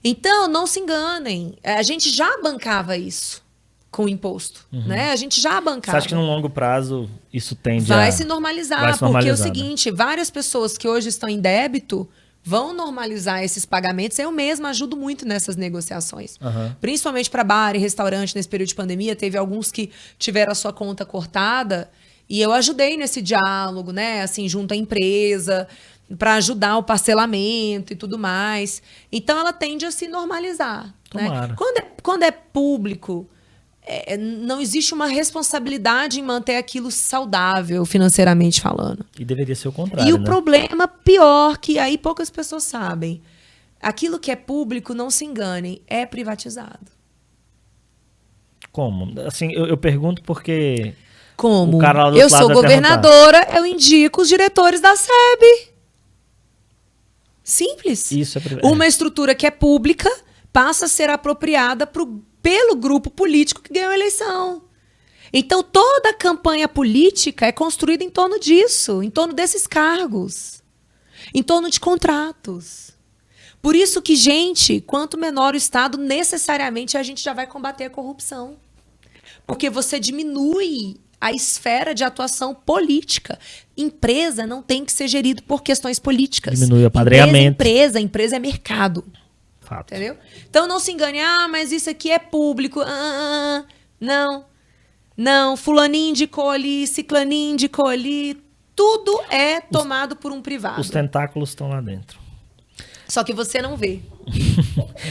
Speaker 2: Então, não se enganem. A gente já bancava isso com o imposto, né? A gente já bancava.
Speaker 1: Você acha que no longo prazo isso tende
Speaker 2: vai se normalizar, porque é o seguinte, várias pessoas que hoje estão em débito vão normalizar esses pagamentos. Eu mesma ajudo muito nessas negociações. Principalmente para bar e restaurante nesse período de pandemia. Teve alguns que tiveram a sua conta cortada e eu ajudei nesse diálogo, né? Assim, junto à empresa, para ajudar o parcelamento e tudo mais. Então, ela tende a se normalizar. Né? Quando é público, não existe uma responsabilidade em manter aquilo saudável, financeiramente falando.
Speaker 1: E deveria ser o contrário,
Speaker 2: E o problema pior, que aí poucas pessoas sabem, aquilo que é público, não se enganem, é privatizado.
Speaker 1: Como? Assim, eu pergunto porque...
Speaker 2: Como?
Speaker 1: O cara lá do
Speaker 2: eu sou governadora, eu indico os diretores da SEB. Simples.
Speaker 1: Isso
Speaker 2: Uma estrutura que é pública passa a ser apropriada pelo grupo político que ganhou a eleição. Então, toda a campanha política é construída em torno disso, em torno desses cargos, em torno de contratos. Por isso que, gente, quanto menor o Estado, necessariamente a gente já vai combater a corrupção. Porque você diminui a esfera de atuação política. Empresa não tem que ser gerido por questões políticas.
Speaker 1: Diminui o apadrinhamento.
Speaker 2: Empresa é mercado.
Speaker 1: Fato.
Speaker 2: Entendeu? Então não se engane, mas isso aqui é público. Não, fulaninho indicou ali, ciclaninho indicou ali. Tudo é tomado por um privado.
Speaker 1: Os tentáculos estão lá dentro.
Speaker 2: Só que você não vê.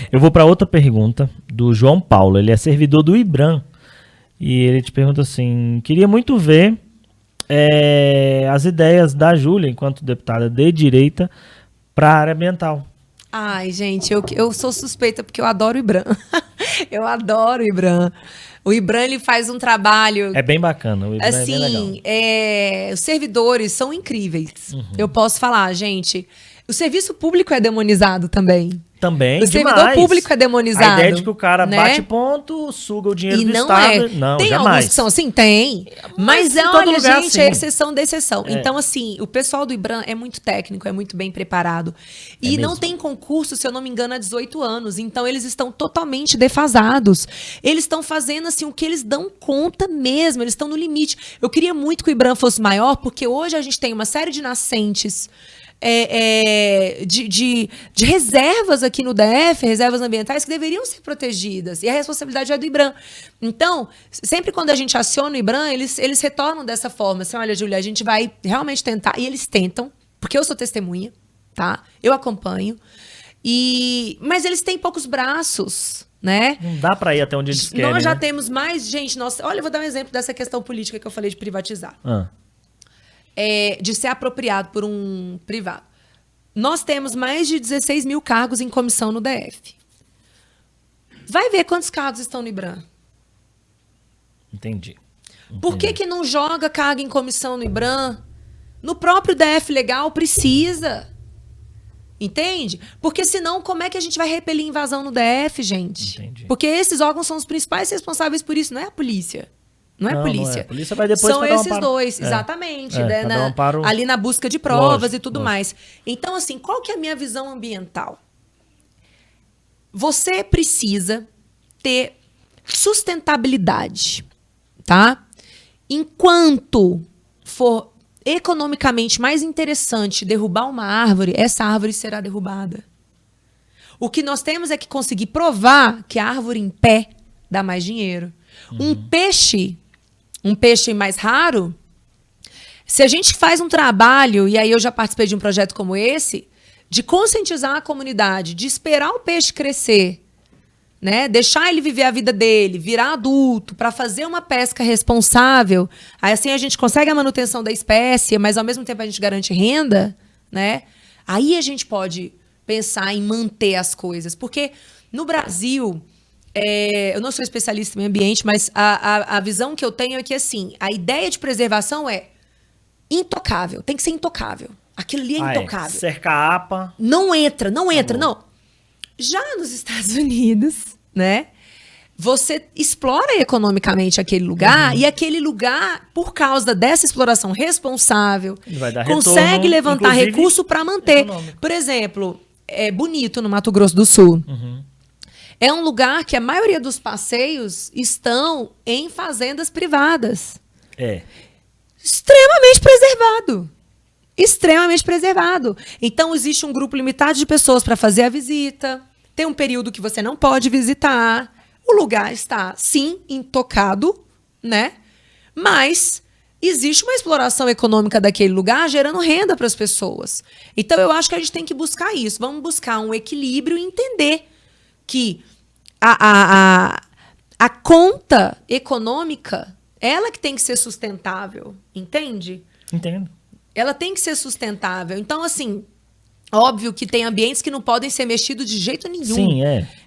Speaker 1: Eu vou para outra pergunta do João Paulo. Ele é servidor do IBRAM. E ele te pergunta assim, queria muito ver as ideias da Júlia, enquanto deputada de direita, para a área ambiental.
Speaker 2: Ai, gente, eu sou suspeita porque eu adoro o IBRAM. Eu adoro o IBRAM. O IBRAM, ele faz um trabalho...
Speaker 1: É bem bacana, o IBRAM
Speaker 2: assim,
Speaker 1: é bem legal.
Speaker 2: Os servidores são incríveis. Eu posso falar, gente... O serviço público é demonizado também.
Speaker 1: Também,
Speaker 2: o servidor público é demonizado.
Speaker 1: A ideia de que o cara bate ponto, suga o dinheiro do Estado. Não, tem jamais. Alguns que
Speaker 2: são assim? Tem. Mas olha, gente, é exceção da exceção. Então, assim, o pessoal do IBRAM é muito técnico, é muito bem preparado. E não tem concurso, se eu não me engano, há 18 anos. Então, eles estão totalmente defasados. Eles estão fazendo, assim, o que eles dão conta mesmo. Eles estão no limite. Eu queria muito que o IBRAM fosse maior, porque hoje a gente tem uma série de nascentes de reservas aqui no DF, reservas ambientais que deveriam ser protegidas. E a responsabilidade é do IBRAM. Então, sempre quando a gente aciona o IBRAM, eles retornam dessa forma. Assim, olha, Júlia, a gente vai realmente tentar. E eles tentam, porque eu sou testemunha, tá? Eu acompanho. Mas eles têm poucos braços, né?
Speaker 1: Não dá para ir até onde eles querem.
Speaker 2: Nós já temos mais gente. Olha, eu vou dar um exemplo dessa questão política que eu falei de privatizar. De ser apropriado por um privado. Nós temos mais de 16 mil cargos em comissão no DF. Vai ver quantos cargos estão no IBRAM.
Speaker 1: Entendi.
Speaker 2: Por que não joga cargo em comissão no IBRAM? No próprio DF Legal precisa. Entende? Porque senão, como é que a gente vai repelir invasão no DF, gente?
Speaker 1: Entendi.
Speaker 2: Porque esses órgãos são os principais responsáveis por isso, não é a polícia. Não é a polícia.
Speaker 1: Não é. A polícia vai depois
Speaker 2: são esses dois, exatamente. Né? Ali na busca de provas e tudo mais. Então, assim, qual que é a minha visão ambiental? Você precisa ter sustentabilidade, tá? Enquanto for economicamente mais interessante derrubar uma árvore, essa árvore será derrubada. O que nós temos é que conseguir provar que a árvore em pé dá mais dinheiro. Um peixe mais raro, se a gente faz um trabalho, e aí eu já participei de um projeto como esse, de conscientizar a comunidade, de esperar o peixe crescer, né? Deixar ele viver a vida dele, virar adulto, para fazer uma pesca responsável. Aí assim a gente consegue a manutenção da espécie, mas ao mesmo tempo a gente garante renda, né? Aí a gente pode pensar em manter as coisas. Porque no Brasil, eu não sou especialista em meio ambiente, mas a visão que eu tenho é que assim, a ideia de preservação é intocável, tem que ser intocável. Aquilo ali é intocável.
Speaker 1: Cerca a APA.
Speaker 2: Não entra. Já nos Estados Unidos, né? Você explora economicamente aquele lugar e aquele lugar, por causa dessa exploração responsável, consegue levantar recurso para manter. Econômico. Por exemplo, é Bonito, no Mato Grosso do Sul. É um lugar que a maioria dos passeios estão em fazendas privadas. Extremamente preservado. Extremamente preservado. Então, existe um grupo limitado de pessoas para fazer a visita. Tem um período que você não pode visitar. O lugar está, sim, intocado, né? Mas existe uma exploração econômica daquele lugar gerando renda para as pessoas. Então, eu acho que a gente tem que buscar isso. Vamos buscar um equilíbrio e entender que a conta econômica, ela que tem que ser sustentável. Entende?
Speaker 1: Entendo.
Speaker 2: Ela tem que ser sustentável. Então, assim, óbvio que tem ambientes que não podem ser mexidos de jeito nenhum.
Speaker 1: Sim,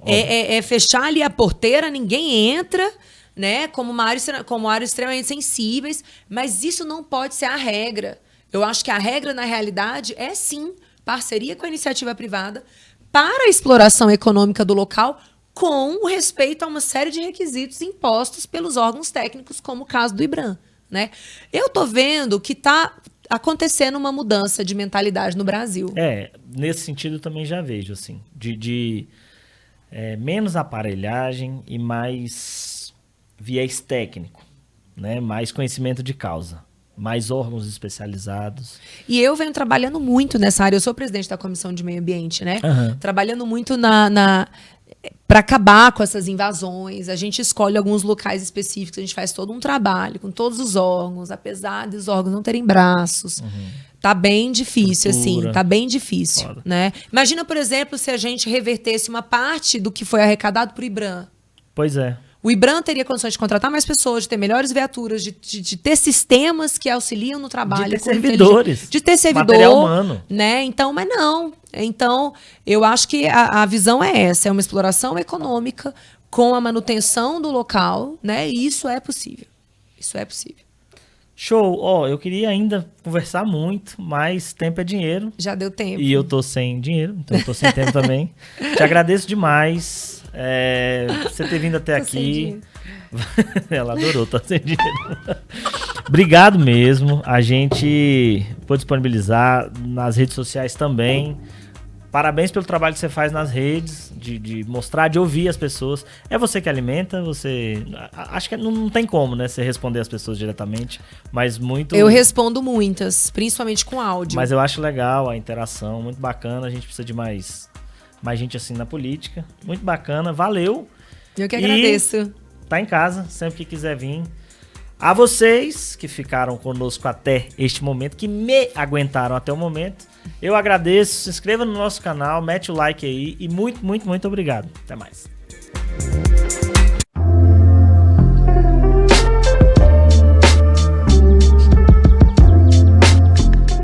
Speaker 2: é fechar ali a porteira, ninguém entra, né? Como áreas extremamente sensíveis. Mas isso não pode ser a regra. Eu acho que a regra, na realidade, é sim parceria com a iniciativa privada para a exploração econômica do local, com o respeito a uma série de requisitos impostos pelos órgãos técnicos, como o caso do IBRAM, né? Eu tô vendo que está acontecendo uma mudança de mentalidade no Brasil.
Speaker 1: Nesse sentido eu também já vejo, assim, de menos aparelhagem e mais viés técnico, né? Mais conhecimento de causa, mais órgãos especializados.
Speaker 2: E eu venho trabalhando muito nessa área, eu sou presidente da Comissão de Meio Ambiente, né? Trabalhando muito para acabar com essas invasões. A gente escolhe alguns locais específicos, a gente faz todo um trabalho com todos os órgãos, apesar dos órgãos não terem braços. Tá bem difícil, assim, tá bem difícil, né? Imagina, por exemplo, se a gente revertesse uma parte do que foi arrecadado pro IBRAM.
Speaker 1: Pois é.
Speaker 2: O IBRAM teria condições de contratar mais pessoas, de ter melhores viaturas, de ter sistemas que auxiliam no trabalho.
Speaker 1: De ter servidores.
Speaker 2: De ter servidor.
Speaker 1: Material humano.
Speaker 2: Né? Então, mas não. Então, eu acho que a visão é essa. É uma exploração econômica com a manutenção do local, né? E isso é possível. Isso é possível.
Speaker 1: Show. Eu queria ainda conversar muito, mas tempo é dinheiro.
Speaker 2: Já deu tempo.
Speaker 1: E eu tô sem dinheiro, então eu tô sem tempo também. Te agradeço demais. Você ter vindo até aqui. Ela adorou, tá sem dinheiro. Obrigado mesmo. A gente pode disponibilizar nas redes sociais também Parabéns pelo trabalho que você faz nas redes, de mostrar, de ouvir as pessoas. É você que alimenta, você... Acho que não tem como, né, você responder as pessoas diretamente, mas muito...
Speaker 2: Eu respondo muitas, principalmente com áudio.
Speaker 1: Mas eu acho legal a interação, muito bacana. A gente precisa de mais gente assim na política. Muito bacana, valeu.
Speaker 2: Eu que agradeço.
Speaker 1: Tá em casa, sempre que quiser vir. A vocês que ficaram conosco até este momento, que me aguentaram até o momento, eu agradeço. Se inscreva no nosso canal, mete o like aí e muito, muito, muito obrigado. Até mais.